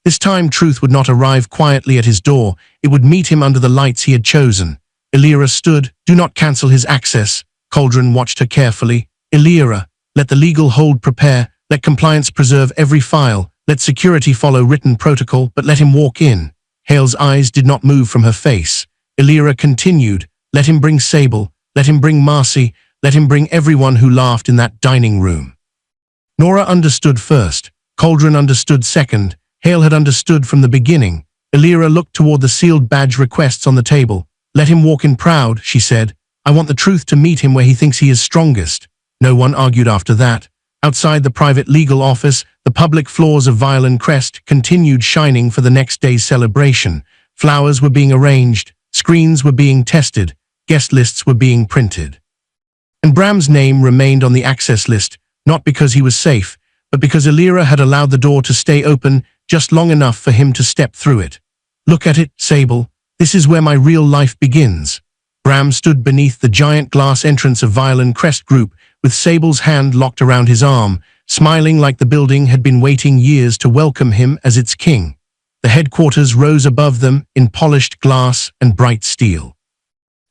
This time truth would not arrive quietly at his door. It would meet him under the lights he had chosen. Illyra stood. Do not cancel his access. Cauldron watched her carefully. Illyra, let the legal hold prepare. Let compliance preserve every file. Let security follow written protocol, but let him walk in. Hale's eyes did not move from her face. Illyra continued. Let him bring Sable. Let him bring Marcy. Let him bring everyone who laughed in that dining room. Nora understood first. Cauldron understood second. Hale had understood from the beginning. Illyra looked toward the sealed badge requests on the table. Let him walk in proud, she said. I want the truth to meet him where he thinks he is strongest. No one argued after that. Outside the private legal office, the public floors of Violin Crest continued shining for the next day's celebration. Flowers were being arranged, screens were being tested, guest lists were being printed. And Bram's name remained on the access list, not because he was safe, but because Illyria had allowed the door to stay open just long enough for him to step through it. Look at it, Sable. This is where my real life begins. Bram stood beneath the giant glass entrance of Violin Crest Group, with Sable's hand locked around his arm, smiling like the building had been waiting years to welcome him as its king. The headquarters rose above them in polished glass and bright steel.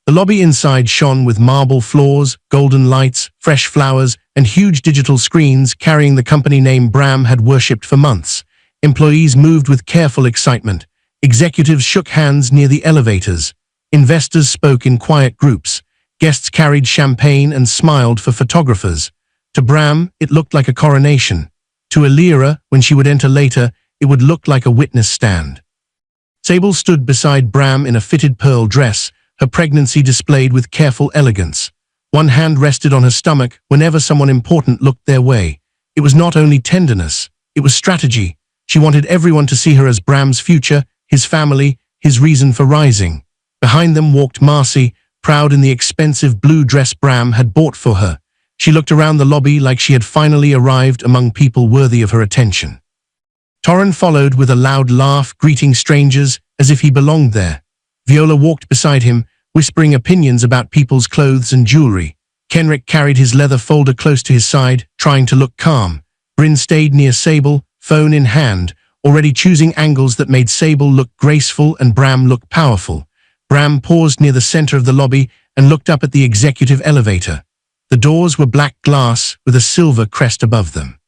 The lobby inside shone with marble floors, golden lights, fresh flowers, and huge digital screens carrying the company name Bram had worshipped for months. Employees moved with careful excitement. Executives shook hands near the elevators. Investors spoke in quiet groups. Guests carried champagne and smiled for photographers. To Bram, it looked like a coronation. To Illyria, when she would enter later, it would look like a witness stand. Sable stood beside Bram in a fitted pearl dress, her pregnancy displayed with careful elegance. One hand rested on her stomach whenever someone important looked their way. It was not only tenderness, it was strategy. She wanted everyone to see her as Bram's future, his family, his reason for rising. Behind them walked Marcy, proud in the expensive blue dress Bram had bought for her. She looked around the lobby like she had finally arrived among people worthy of her attention. Torren followed with a loud laugh, greeting strangers as if he belonged there. Viola walked beside him, whispering opinions about people's clothes and jewelry. Kenrick carried his leather folder close to his side, trying to look calm. Bryn stayed near Sable, phone in hand, already choosing angles that made Sable look graceful and Bram look powerful. Bram paused near the center of the lobby and looked up at the executive elevator. The doors were black glass with a silver crest above them.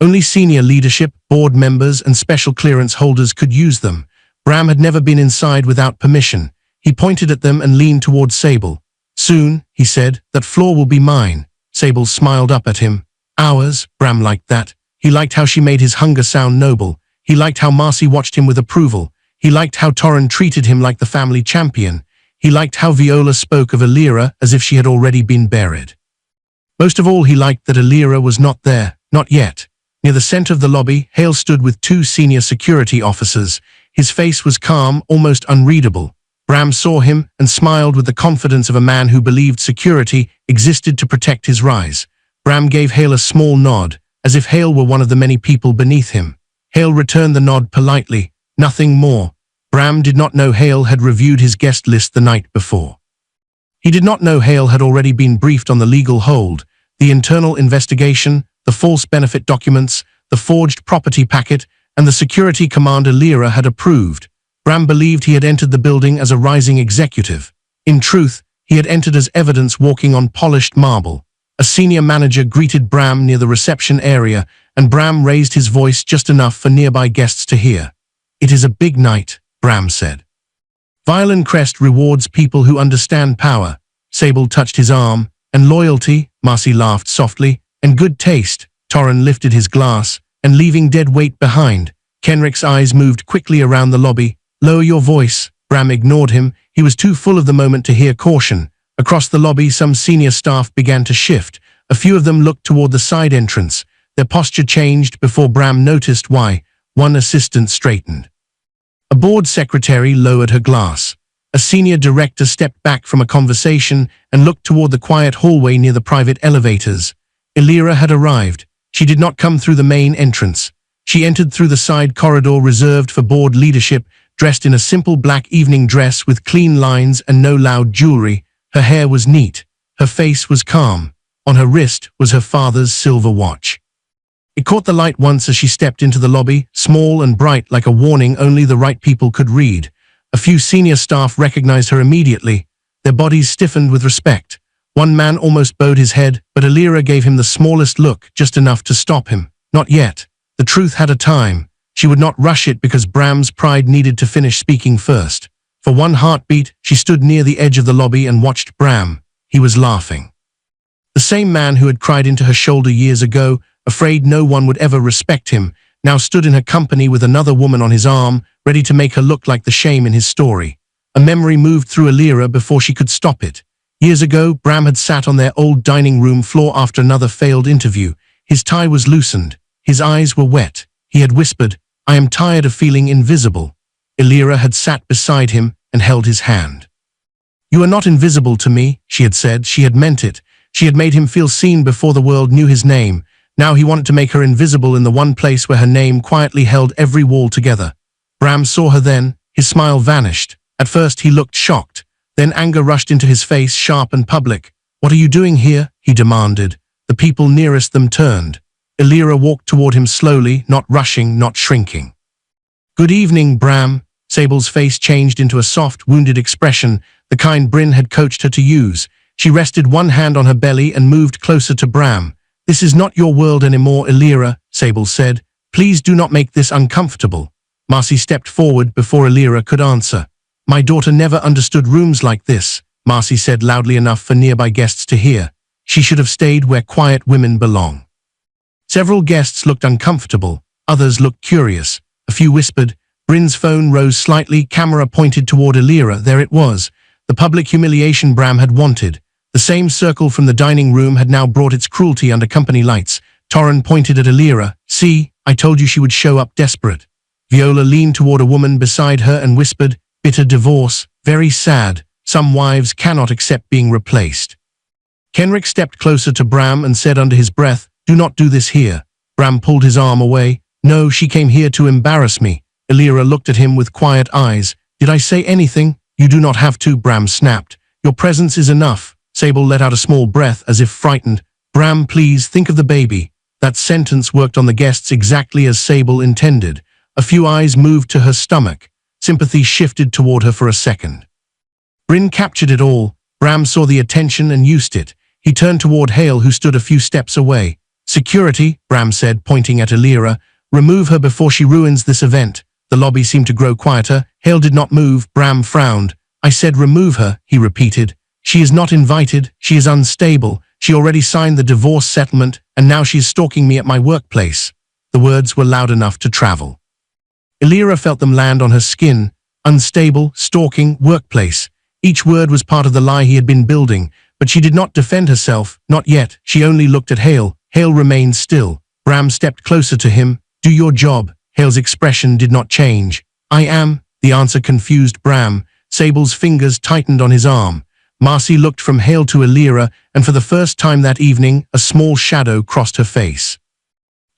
Only senior leadership, board members, and special clearance holders could use them. Bram had never been inside without permission. He pointed at them and leaned toward Sable. Soon, he said, that floor will be mine. Sable smiled up at him. Ours? Bram liked that. He liked how she made his hunger sound noble. He liked how Marcy watched him with approval. He liked how Torren treated him like the family champion. He liked how Viola spoke of Illyria as if she had already been buried. Most of all, he liked that Illyria was not there, not yet. Near the center of the lobby, Hale stood with two senior security officers. His face was calm, almost unreadable. Bram saw him and smiled with the confidence of a man who believed security existed to protect his rise. Bram gave Hale a small nod, as if Hale were one of the many people beneath him. Hale returned the nod politely, nothing more. Bram did not know Hale had reviewed his guest list the night before. He did not know Hale had already been briefed on the legal hold, the internal investigation, the false benefit documents, the forged property packet, and the security commander Illyria had approved. Bram believed he had entered the building as a rising executive. In truth, he had entered as evidence walking on polished marble. A senior manager greeted Bram near the reception area, and Bram raised his voice just enough for nearby guests to hear. It is a big night, Bram said. Violin Crest rewards people who understand power. Sable touched his arm. And loyalty, Marcy laughed softly, and good taste. Torren lifted his glass, and leaving dead weight behind. Kenrick's eyes moved quickly around the lobby. Lower your voice. Bram ignored him. He was too full of the moment to hear caution. Across the lobby, some senior staff began to shift. A few of them looked toward the side entrance. Their posture changed before Bram noticed why. One assistant straightened. A board secretary lowered her glass. A senior director stepped back from a conversation and looked toward the quiet hallway near the private elevators. Illyria had arrived. She did not come through the main entrance. She entered through the side corridor reserved for board leadership, dressed in a simple black evening dress with clean lines and no loud jewelry. Her hair was neat. Her face was calm. On her wrist was her father's silver watch. It caught the light once as she stepped into the lobby, small and bright like a warning only the right people could read. A few senior staff recognized her immediately. Their bodies stiffened with respect. One man almost bowed his head, but Illyria gave him the smallest look, just enough to stop him. Not yet. The truth had a time. She would not rush it because Bram's pride needed to finish speaking first. For one heartbeat, she stood near the edge of the lobby and watched Bram. He was laughing. The same man who had cried into her shoulder years ago, afraid no one would ever respect him, now stood in her company with another woman on his arm, ready to make her look like the shame in his story. A memory moved through Alira before she could stop it. Years ago, Bram had sat on their old dining room floor after another failed interview. His tie was loosened. His eyes were wet. He had whispered, "I am tired of feeling invisible." Alira had sat beside him and held his hand. "You are not invisible to me," she had said. She had meant it. She had made him feel seen before the world knew his name. Now he wanted to make her invisible in the one place where her name quietly held every wall together. Bram saw her then. His smile vanished. At first he looked shocked. Then anger rushed into his face, sharp and public. "What are you doing here?" he demanded. The people nearest them turned. Alira walked toward him slowly, not rushing, not shrinking. "Good evening, Bram." Sable's face changed into a soft, wounded expression, the kind Bryn had coached her to use. She rested one hand on her belly and moved closer to Bram. "This is not your world anymore, Alira," Sable said. "Please do not make this uncomfortable." Marcy stepped forward before Alira could answer. "My daughter never understood rooms like this," Marcy said loudly enough for nearby guests to hear. "She should have stayed where quiet women belong." Several guests looked uncomfortable. Others looked curious. A few whispered. Bryn's phone rose slightly, camera pointed toward Alira. There it was. The public humiliation Bram had wanted. The same circle from the dining room had now brought its cruelty under company lights. Torren pointed at Alira. "See, I told you she would show up desperate." Viola leaned toward a woman beside her and whispered, "Bitter divorce, very sad. Some wives cannot accept being replaced." Kenrick stepped closer to Bram and said under his breath, "Do not do this here." Bram pulled his arm away. "No, she came here to embarrass me." Alira looked at him with quiet eyes. "Did I say anything?" "You do not have to," Bram snapped. "Your presence is enough." Sable let out a small breath as if frightened. "Bram, please, think of the baby." That sentence worked on the guests exactly as Sable intended. A few eyes moved to her stomach. Sympathy shifted toward her for a second. Bryn captured it all. Bram saw the attention and used it. He turned toward Hale, who stood a few steps away. "Security," Bram said, pointing at Alira. "Remove her before she ruins this event." The lobby seemed to grow quieter. Hale did not move. Bram frowned. "I said remove her," he repeated. "She is not invited. She is unstable. She already signed the divorce settlement, and now she is stalking me at my workplace." The words were loud enough to travel. Alira felt them land on her skin. Unstable, stalking, workplace. Each word was part of the lie he had been building, but she did not defend herself, not yet. She only looked at Hale. Hale remained still. Bram stepped closer to him. "Do your job." Hale's expression did not change. "I am." The answer confused Bram. Sable's fingers tightened on his arm. Marcy looked from Hale to Alira, and for the first time that evening, a small shadow crossed her face.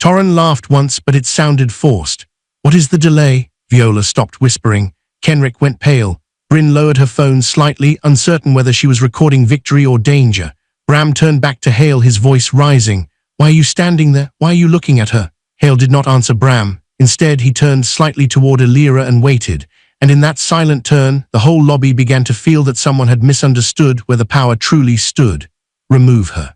Torren laughed once, but it sounded forced. "What is the delay?" Viola stopped whispering. Kenrick went pale. Bryn lowered her phone slightly, uncertain whether she was recording victory or danger. Bram turned back to Hale, his voice rising. "Why are you standing there? Why are you looking at her?" Hale did not answer Bram. Instead, he turned slightly toward Alira and waited. And in that silent turn, the whole lobby began to feel that someone had misunderstood where the power truly stood. "Remove her."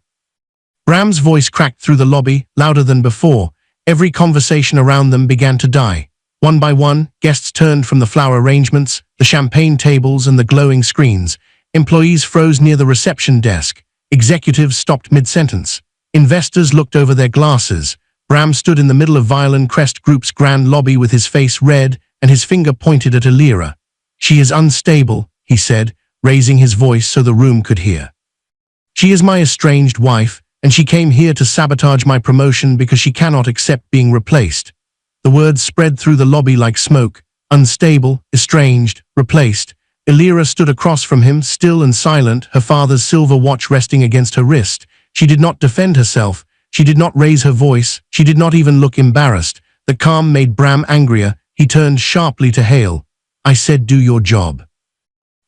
Bram's voice cracked through the lobby, louder than before. Every conversation around them began to die. One by one, guests turned from the flower arrangements, the champagne tables, and the glowing screens. Employees froze near the reception desk. Executives stopped mid-sentence. Investors looked over their glasses. Bram stood in the middle of Violin Crest Group's grand lobby with his face red and his finger pointed at Alira. "She is unstable," he said, raising his voice so the room could hear. "She is my estranged wife, and she came here to sabotage my promotion because she cannot accept being replaced." The words spread through the lobby like smoke. Unstable, estranged, replaced. Alira stood across from him, still and silent, her father's silver watch resting against her wrist. She did not defend herself. She did not raise her voice. She did not even look embarrassed. The calm made Bram angrier. He turned sharply to Hale. "I said do your job."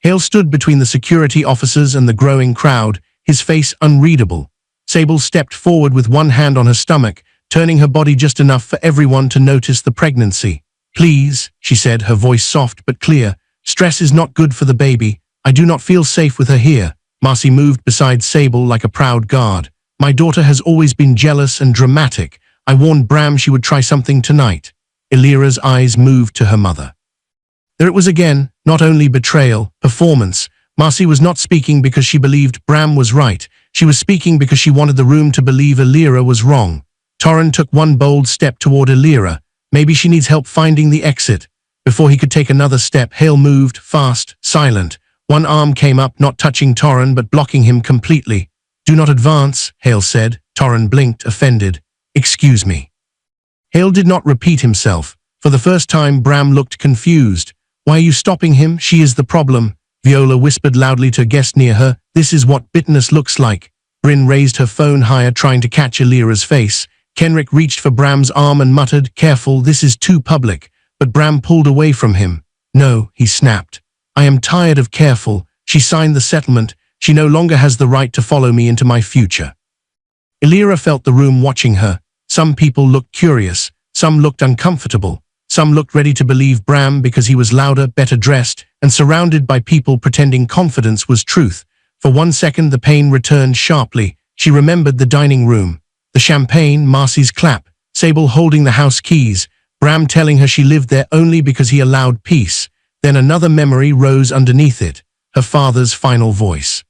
Hale stood between the security officers and the growing crowd, his face unreadable. Sable stepped forward with one hand on her stomach, turning her body just enough for everyone to notice the pregnancy. "Please," she said, her voice soft but clear. "Stress is not good for the baby. I do not feel safe with her here." Marcy moved beside Sable like a proud guard. "My daughter has always been jealous and dramatic. I warned Bram she would try something tonight." Alira's eyes moved to her mother. There it was again, not only betrayal, performance. Marcy was not speaking because she believed Bram was right. She was speaking because she wanted the room to believe Alira was wrong. Torren took one bold step toward Alira. Maybe she needs help finding the exit. Before he could take another step, Hale moved, fast, silent. One arm came up, not touching Torren but blocking him completely. "Do not advance," Hale said. Torren blinked, offended. "Excuse me." Hale did not repeat himself. For the first time, Bram looked confused. "Why are you stopping him? She is the problem." Viola whispered loudly to a guest near her. "This is what bitterness looks like." Bryn raised her phone higher, trying to catch Elira's face. Kenrick reached for Bram's arm and muttered, "Careful, this is too public." But Bram pulled away from him. "No," he snapped. "I am tired of careful. She signed the settlement. She no longer has the right to follow me into my future." Elira felt the room watching her. Some people looked curious. Some looked uncomfortable. Some looked ready to believe Bram because he was louder, better dressed, and surrounded by people pretending confidence was truth. For 1 second, the pain returned sharply. She remembered the dining room. The champagne, Marcy's clap, Sable holding the house keys, Bram telling her she lived there only because he allowed peace. Then another memory rose underneath it, her father's final voice.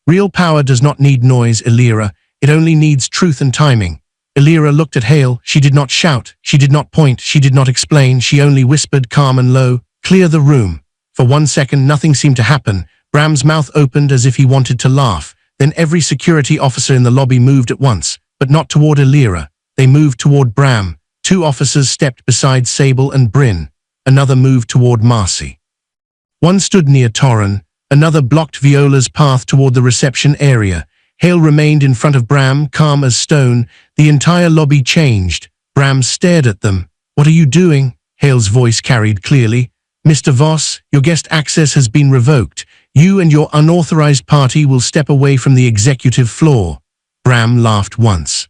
"Real power does not need noise, Elira. It only needs truth and timing." Elira looked at Hale. She did not shout. She did not point. She did not explain. She only whispered, calm and low, "Clear the room." For 1 second, nothing seemed to happen. Bram's mouth opened as if he wanted to laugh. Then every security officer in the lobby moved at once, but not toward Elira. They moved toward Bram. 2 officers stepped beside Sable and Bryn. Another moved toward Marcy. One stood near Torren. Another blocked Viola's path toward the reception area. Hale remained in front of Bram, calm as stone. The entire lobby changed. Bram stared at them. "What are you doing?" Hale's voice carried clearly. "Mr. Voss, your guest access has been revoked. You and your unauthorized party will step away from the executive floor." Bram laughed once.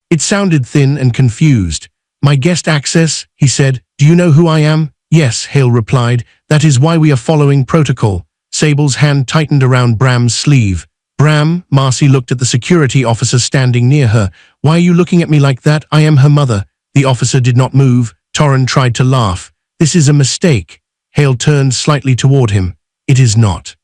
It sounded thin and confused. "My guest access?" he said. "Do you know who I am?" "Yes," Hale replied. "That is why we are following protocol." Sable's hand tightened around Bram's sleeve. "Bram," Marcy looked at the security officer standing near her. "Why are you looking at me like that? I am her mother." The officer did not move. Torren tried to laugh. "This is a mistake." Hale turned slightly toward him. "It is not."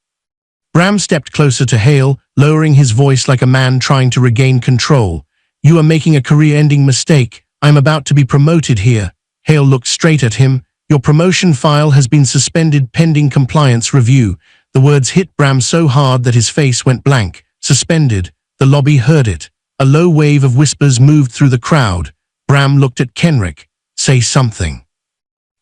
Bram stepped closer to Hale, lowering his voice like a man trying to regain control. "You are making a career-ending mistake. I am about to be promoted here." Hale looked straight at him. "Your promotion file has been suspended pending compliance review." The words hit Bram so hard that his face went blank. Suspended. The lobby heard it. A low wave of whispers moved through the crowd. Bram looked at Kenrick. "Say something."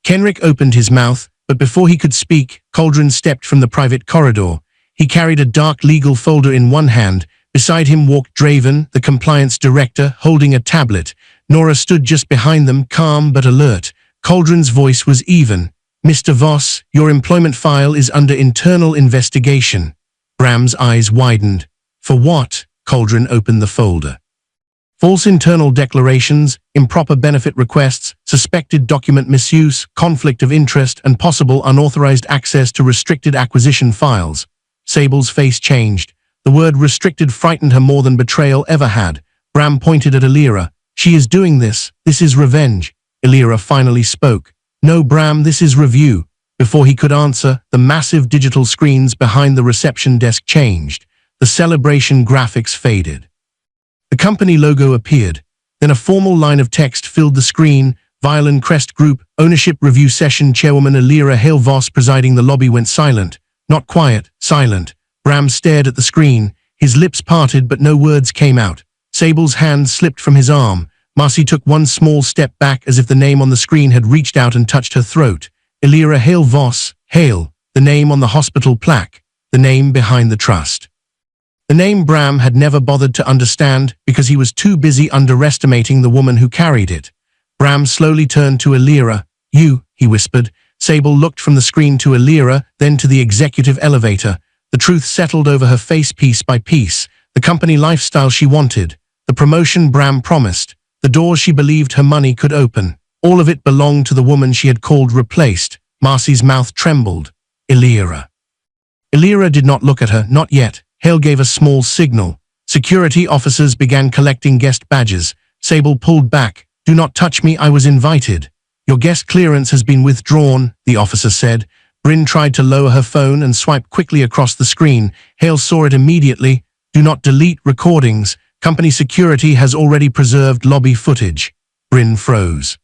Kenrick opened his mouth, but before he could speak, Cauldron stepped from the private corridor. He carried a dark legal folder in one hand. Beside him walked Draven, the compliance director, holding a tablet. Nora stood just behind them, calm but alert. Cauldron's voice was even. "Mr. Voss, your employment file is under internal investigation." Bram's eyes widened. "For what?" Cauldron opened the folder. "False internal declarations, improper benefit requests, suspected document misuse, conflict of interest, and possible unauthorized access to restricted acquisition files." Sable's face changed. The word restricted frightened her more than betrayal ever had. Bram pointed at Elira. "She is doing this. This is revenge." Elira finally spoke. "No, Bram, this is review." Before he could answer, the massive digital screens behind the reception desk changed. The celebration graphics faded. The company logo appeared. Then a formal line of text filled the screen. Violin Crest Group, Ownership Review Session, Chairwoman Elira Hale Voss presiding. The lobby went silent. Not quiet, silent. Bram stared at the screen. His lips parted, but no words came out. Sable's hand slipped from his arm. Marcy took one small step back as if the name on the screen had reached out and touched her throat. Elira Hale Voss, Hale, the name on the hospital plaque, the name behind the trust. The name Bram had never bothered to understand because he was too busy underestimating the woman who carried it. Bram slowly turned to Elira. "You," he whispered. Sable looked from the screen to Elira, then to the executive elevator. The truth settled over her face piece by piece. The company lifestyle she wanted. The promotion Bram promised. The doors she believed her money could open. All of it belonged to the woman she had called replaced. Marcy's mouth trembled. Elira. Elira did not look at her, not yet. Hale gave a small signal. Security officers began collecting guest badges. Sable pulled back. "Do not touch me, I was invited." "Your guest clearance has been withdrawn," the officer said. Bryn tried to lower her phone and swiped quickly across the screen. Hale saw it immediately. "Do not delete recordings. Company security has already preserved lobby footage." Bryn froze.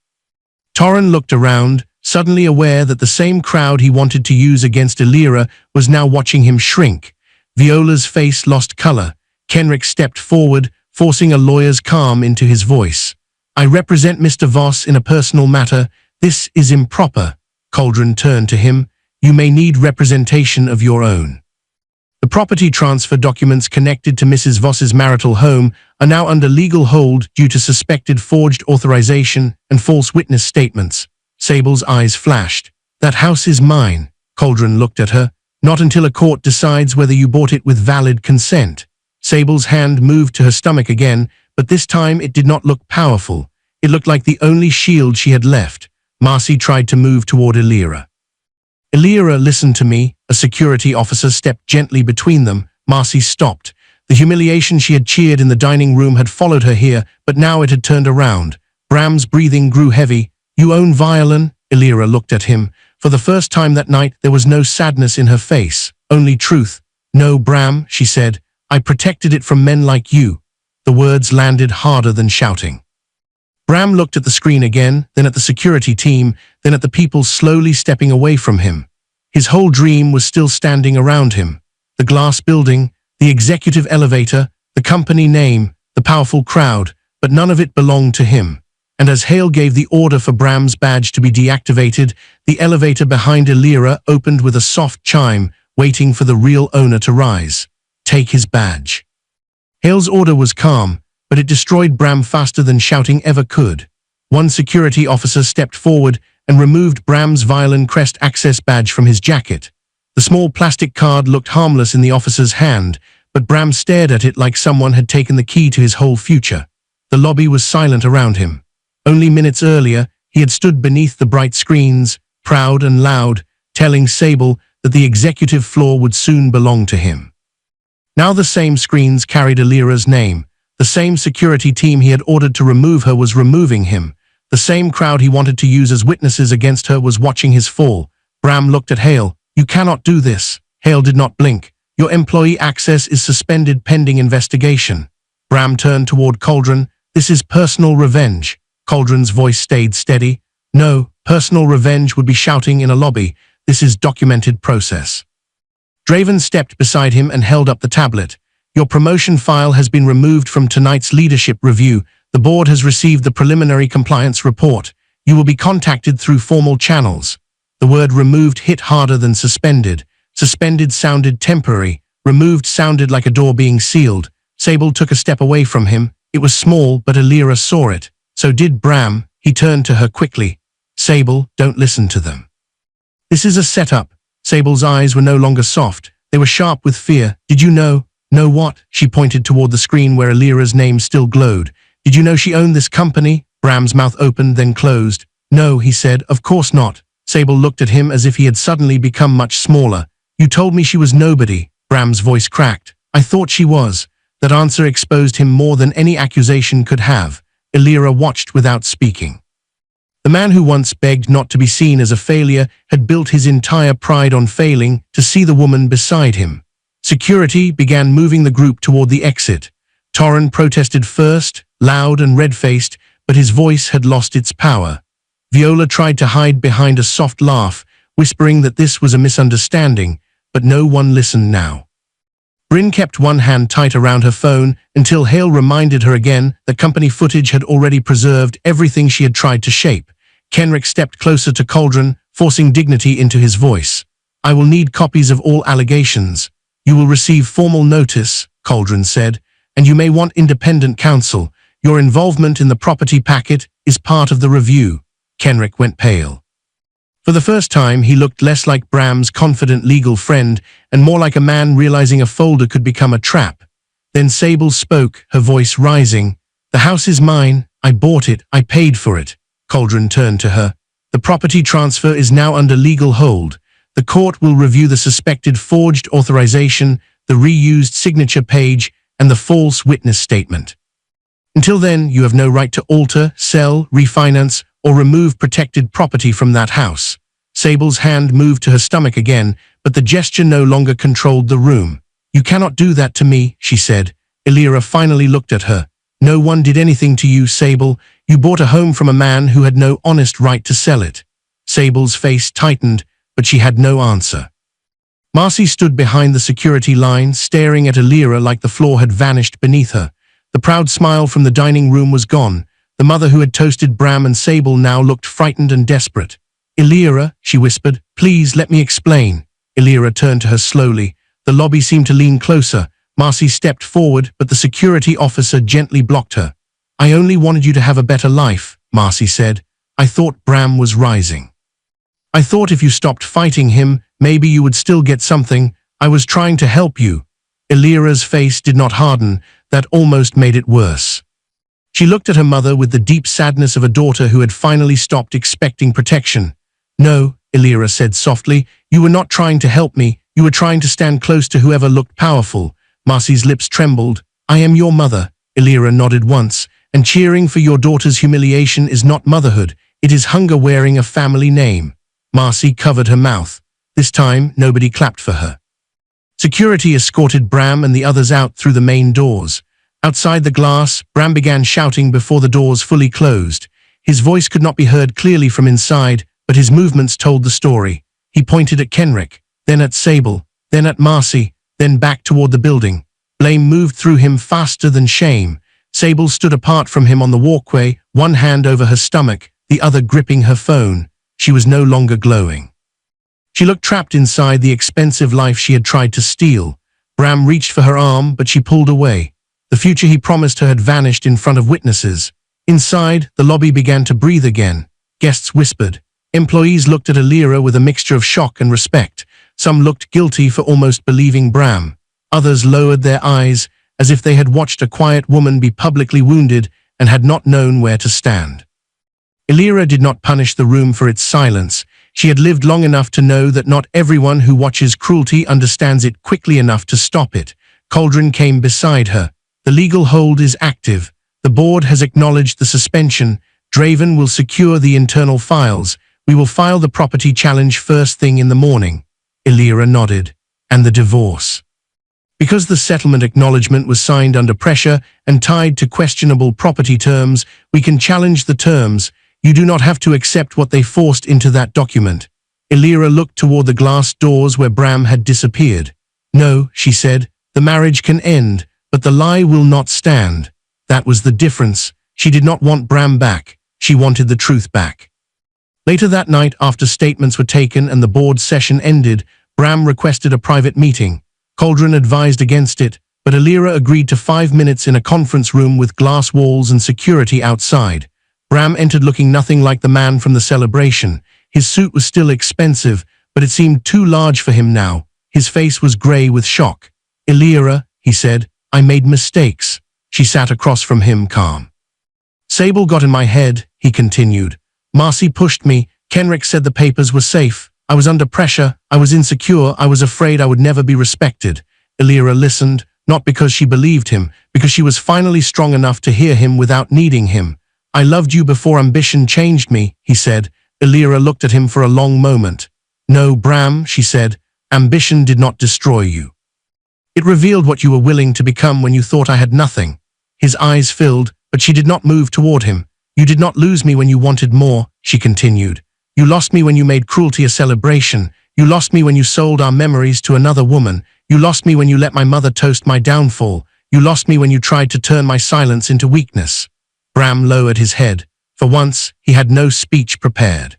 Torren looked around. suddenly aware that the same crowd he wanted to use against Elira was now watching him shrink. Viola's face lost color. Kenrick stepped forward, forcing a lawyer's calm into his voice. "I represent Mr. Voss in a personal matter. This is improper." Cauldron turned to him. "You may need representation of your own." The property transfer documents connected to Mrs. Voss's marital home are now under legal hold due to suspected forged authorization and false witness statements. Sable's eyes flashed. "That house is mine." Cauldron looked at her. "Not until a court decides whether you bought it with valid consent." Sable's hand moved to her stomach again, but this time it did not look powerful. It looked like the only shield she had left. Marcy tried to move toward Elira. "Elira, listen to me." A security officer stepped gently between them. Marcy stopped. The humiliation she had cheered in the dining room had followed her here, but now it had turned around. Bram's breathing grew heavy. "You own violin?" Elira looked at him. For the first time that night, there was no sadness in her face, only truth. "No, Bram," she said. "I protected it from men like you." The words landed harder than shouting. Bram looked at the screen again, then at the security team, then at the people slowly stepping away from him. His whole dream was still standing around him. The glass building, the executive elevator, the company name, the powerful crowd, but none of it belonged to him. And as Hale gave the order for Bram's badge to be deactivated, the elevator behind Elira opened with a soft chime, waiting for the real owner to rise. "Take his badge." Hale's order was calm, but it destroyed Bram faster than shouting ever could. One security officer stepped forward and removed Bram's violin crest access badge from his jacket. The small plastic card looked harmless in the officer's hand, but Bram stared at it like someone had taken the key to his whole future. The lobby was silent around him. Only minutes earlier, he had stood beneath the bright screens, proud and loud, telling Sable that the executive floor would soon belong to him. Now the same screens carried Elira's name. The same security team he had ordered to remove her was removing him. The same crowd he wanted to use as witnesses against her was watching his fall. Bram looked at Hale. "You cannot do this." Hale did not blink. "Your employee access is suspended pending investigation." Bram turned toward Cauldron. "This is personal revenge." Cauldron's voice stayed steady. "No, personal revenge would be shouting in a lobby. This is documented process." Draven stepped beside him and held up the tablet. "Your promotion file has been removed from tonight's leadership review. The board has received the preliminary compliance report. You will be contacted through formal channels." The word removed hit harder than suspended. Suspended sounded temporary. Removed sounded like a door being sealed. Sable took a step away from him. It was small, but Elira saw it. So did Bram. He turned to her quickly. "Sable, don't listen to them. This is a setup." Sable's eyes were no longer soft. They were sharp with fear. "Did you know?" "Know what?" She pointed toward the screen where Elira's name still glowed. "Did you know she owned this company?" Bram's mouth opened, then closed. "No," he said. "Of course not." Sable looked at him as if he had suddenly become much smaller. "You told me she was nobody." Bram's voice cracked. "I thought she was." That answer exposed him more than any accusation could have. Elira watched without speaking. The man who once begged not to be seen as a failure had built his entire pride on failing to see the woman beside him. Security began moving the group toward the exit. Torren protested first, loud and red-faced, but his voice had lost its power. Viola tried to hide behind a soft laugh, whispering that this was a misunderstanding, but no one listened now. Bryn kept one hand tight around her phone until Hale reminded her again that company footage had already preserved everything she had tried to shape. Kenrick stepped closer to Cauldron, forcing dignity into his voice. "I will need copies of all allegations. You will receive formal notice," Cauldron said, "and you may want independent counsel. Your involvement in the property packet is part of the review." Kenrick went pale. For the first time, he looked less like Bram's confident legal friend and more like a man realizing a folder could become a trap. Then Sable spoke, her voice rising. "The house is mine. I bought it. I paid for it." Cauldron turned to her. "The property transfer is now under legal hold. The court will review the suspected forged authorization, the reused signature page, and the false witness statement. Until then, you have no right to alter, sell, refinance, or remove protected property from that house." Sable's hand moved to her stomach again, but the gesture no longer controlled the room. "You cannot do that to me," she said. Elira finally looked at her. "No one did anything to you, Sable. You bought a home from a man who had no honest right to sell it." Sable's face tightened, but she had no answer. Marcy stood behind the security line, staring at Elira like the floor had vanished beneath her. The proud smile from the dining room was gone. The mother who had toasted Bram and Sable now looked frightened and desperate. "Elira," she whispered, "please let me explain." Elira turned to her slowly. The lobby seemed to lean closer. Marcy stepped forward, but the security officer gently blocked her. "I only wanted you to have a better life," Marcy said. "I thought Bram was rising. I thought if you stopped fighting him, maybe you would still get something. I was trying to help you." Elira's face did not harden. That almost made it worse. She looked at her mother with the deep sadness of a daughter who had finally stopped expecting protection. "No," Elira said softly, "you were not trying to help me. You were trying to stand close to whoever looked powerful." Marcy's lips trembled. "I am your mother." Elira nodded once. "And cheering for your daughter's humiliation is not motherhood. It is hunger wearing a family name." Marcy covered her mouth. This time, nobody clapped for her. Security escorted Bram and the others out through the main doors. Outside the glass, Bram began shouting before the doors fully closed. His voice could not be heard clearly from inside, but his movements told the story. He pointed at Kenrick, then at Sable, then at Marcy, then back toward the building. Blame moved through him faster than shame. Sable stood apart from him on the walkway, one hand over her stomach, the other gripping her phone. She was no longer glowing. She looked trapped inside the expensive life she had tried to steal. Bram reached for her arm, but she pulled away. The future he promised her had vanished in front of witnesses. Inside, the lobby began to breathe again. Guests whispered. Employees looked at Elira with a mixture of shock and respect. Some looked guilty for almost believing Bram. Others lowered their eyes, as if they had watched a quiet woman be publicly wounded and had not known where to stand. Elira did not punish the room for its silence. She had lived long enough to know that not everyone who watches cruelty understands it quickly enough to stop it. Cauldron came beside her. "The legal hold is active. The board has acknowledged the suspension. Draven will secure the internal files. We will file the property challenge first thing in the morning." Elira nodded. "And the divorce?" Because the settlement acknowledgement was signed under pressure and tied to questionable property terms, we can challenge the terms. You do not have to accept what they forced into that document. Elira looked toward the glass doors where Bram had disappeared. "No," she said, "the marriage can end, but the lie will not stand." That was the difference. She did not want Bram back. She wanted the truth back. Later that night, after statements were taken and the board session ended, Bram requested a private meeting. Cauldron advised against it, but Elira agreed to 5 minutes in a conference room with glass walls and security outside. Bram entered looking nothing like the man from the celebration. His suit was still expensive, but it seemed too large for him now. His face was grey with shock. "Elira," he said, "I made mistakes." She sat across from him, calm. "Sable got in my head," he continued. "Marcy pushed me. Kenrick said the papers were safe. I was under pressure. I was insecure. I was afraid I would never be respected." Elira listened, not because she believed him, because she was finally strong enough to hear him without needing him. "I loved you before ambition changed me," he said. Elira looked at him for a long moment. "No, Bram," she said, "ambition did not destroy you. It revealed what you were willing to become when you thought I had nothing." His eyes filled, but she did not move toward him. "You did not lose me when you wanted more," she continued. "You lost me when you made cruelty a celebration. You lost me when you sold our memories to another woman. You lost me when you let my mother toast my downfall. You lost me when you tried to turn my silence into weakness." Bram lowered his head. For once, he had no speech prepared.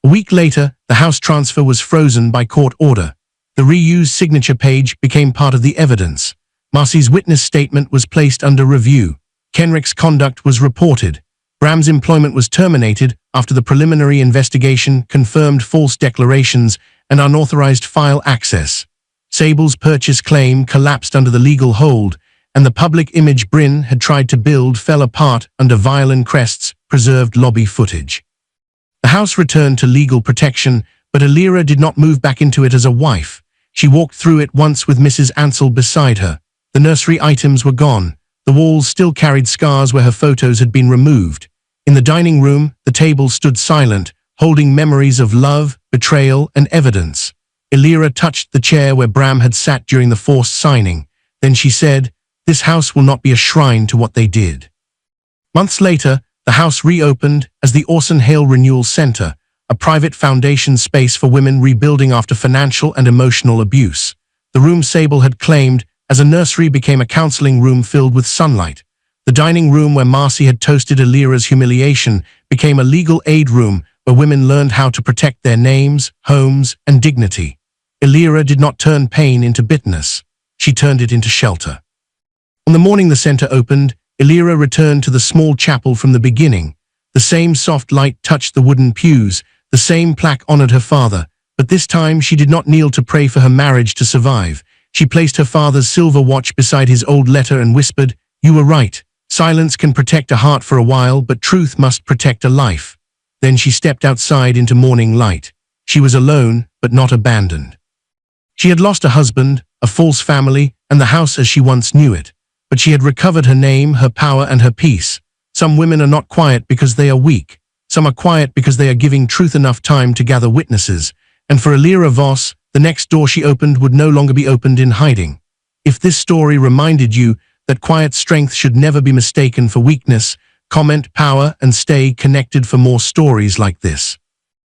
A week later, the house transfer was frozen by court order. The reused signature page became part of the evidence. Marcy's witness statement was placed under review. Kenrick's conduct was reported. Bram's employment was terminated after the preliminary investigation confirmed false declarations and unauthorized file access. Sable's purchase claim collapsed under the legal hold, and the public image Bryn had tried to build fell apart under Violin Crest's preserved lobby footage. The house returned to legal protection, but Elira did not move back into it as a wife. She walked through it once with Mrs. Ansell beside her. The nursery items were gone. The walls still carried scars where her photos had been removed. In the dining room, the table stood silent, holding memories of love, betrayal, and evidence. Elira touched the chair where Bram had sat during the forced signing. Then she said, "This house will not be a shrine to what they did." Months later, the house reopened as the Orson Hale Renewal Center. a private foundation space for women rebuilding after financial and emotional abuse. The room Sable had claimed as a nursery became a counseling room filled with sunlight. The dining room where Marcy had toasted Elira's humiliation became a legal aid room where women learned how to protect their names, homes, and dignity. Elira did not turn pain into bitterness. She turned it into shelter. On the morning the center opened, Elira returned to the small chapel from the beginning. The same soft light touched the wooden pews, the same plaque honored her father, but this time she did not kneel to pray for her marriage to survive. She placed her father's silver watch beside his old letter and whispered, "You were right. Silence can protect a heart for a while, but truth must protect a life." Then she stepped outside into morning light. She was alone, but not abandoned. She had lost a husband, a false family, and the house as she once knew it. But she had recovered her name, her power, and her peace. Some women are not quiet because they are weak. Some are quiet because they are giving truth enough time to gather witnesses. And for Elira Vos, the next door she opened would no longer be opened in hiding. If this story reminded you that quiet strength should never be mistaken for weakness, comment power and stay connected for more stories like this.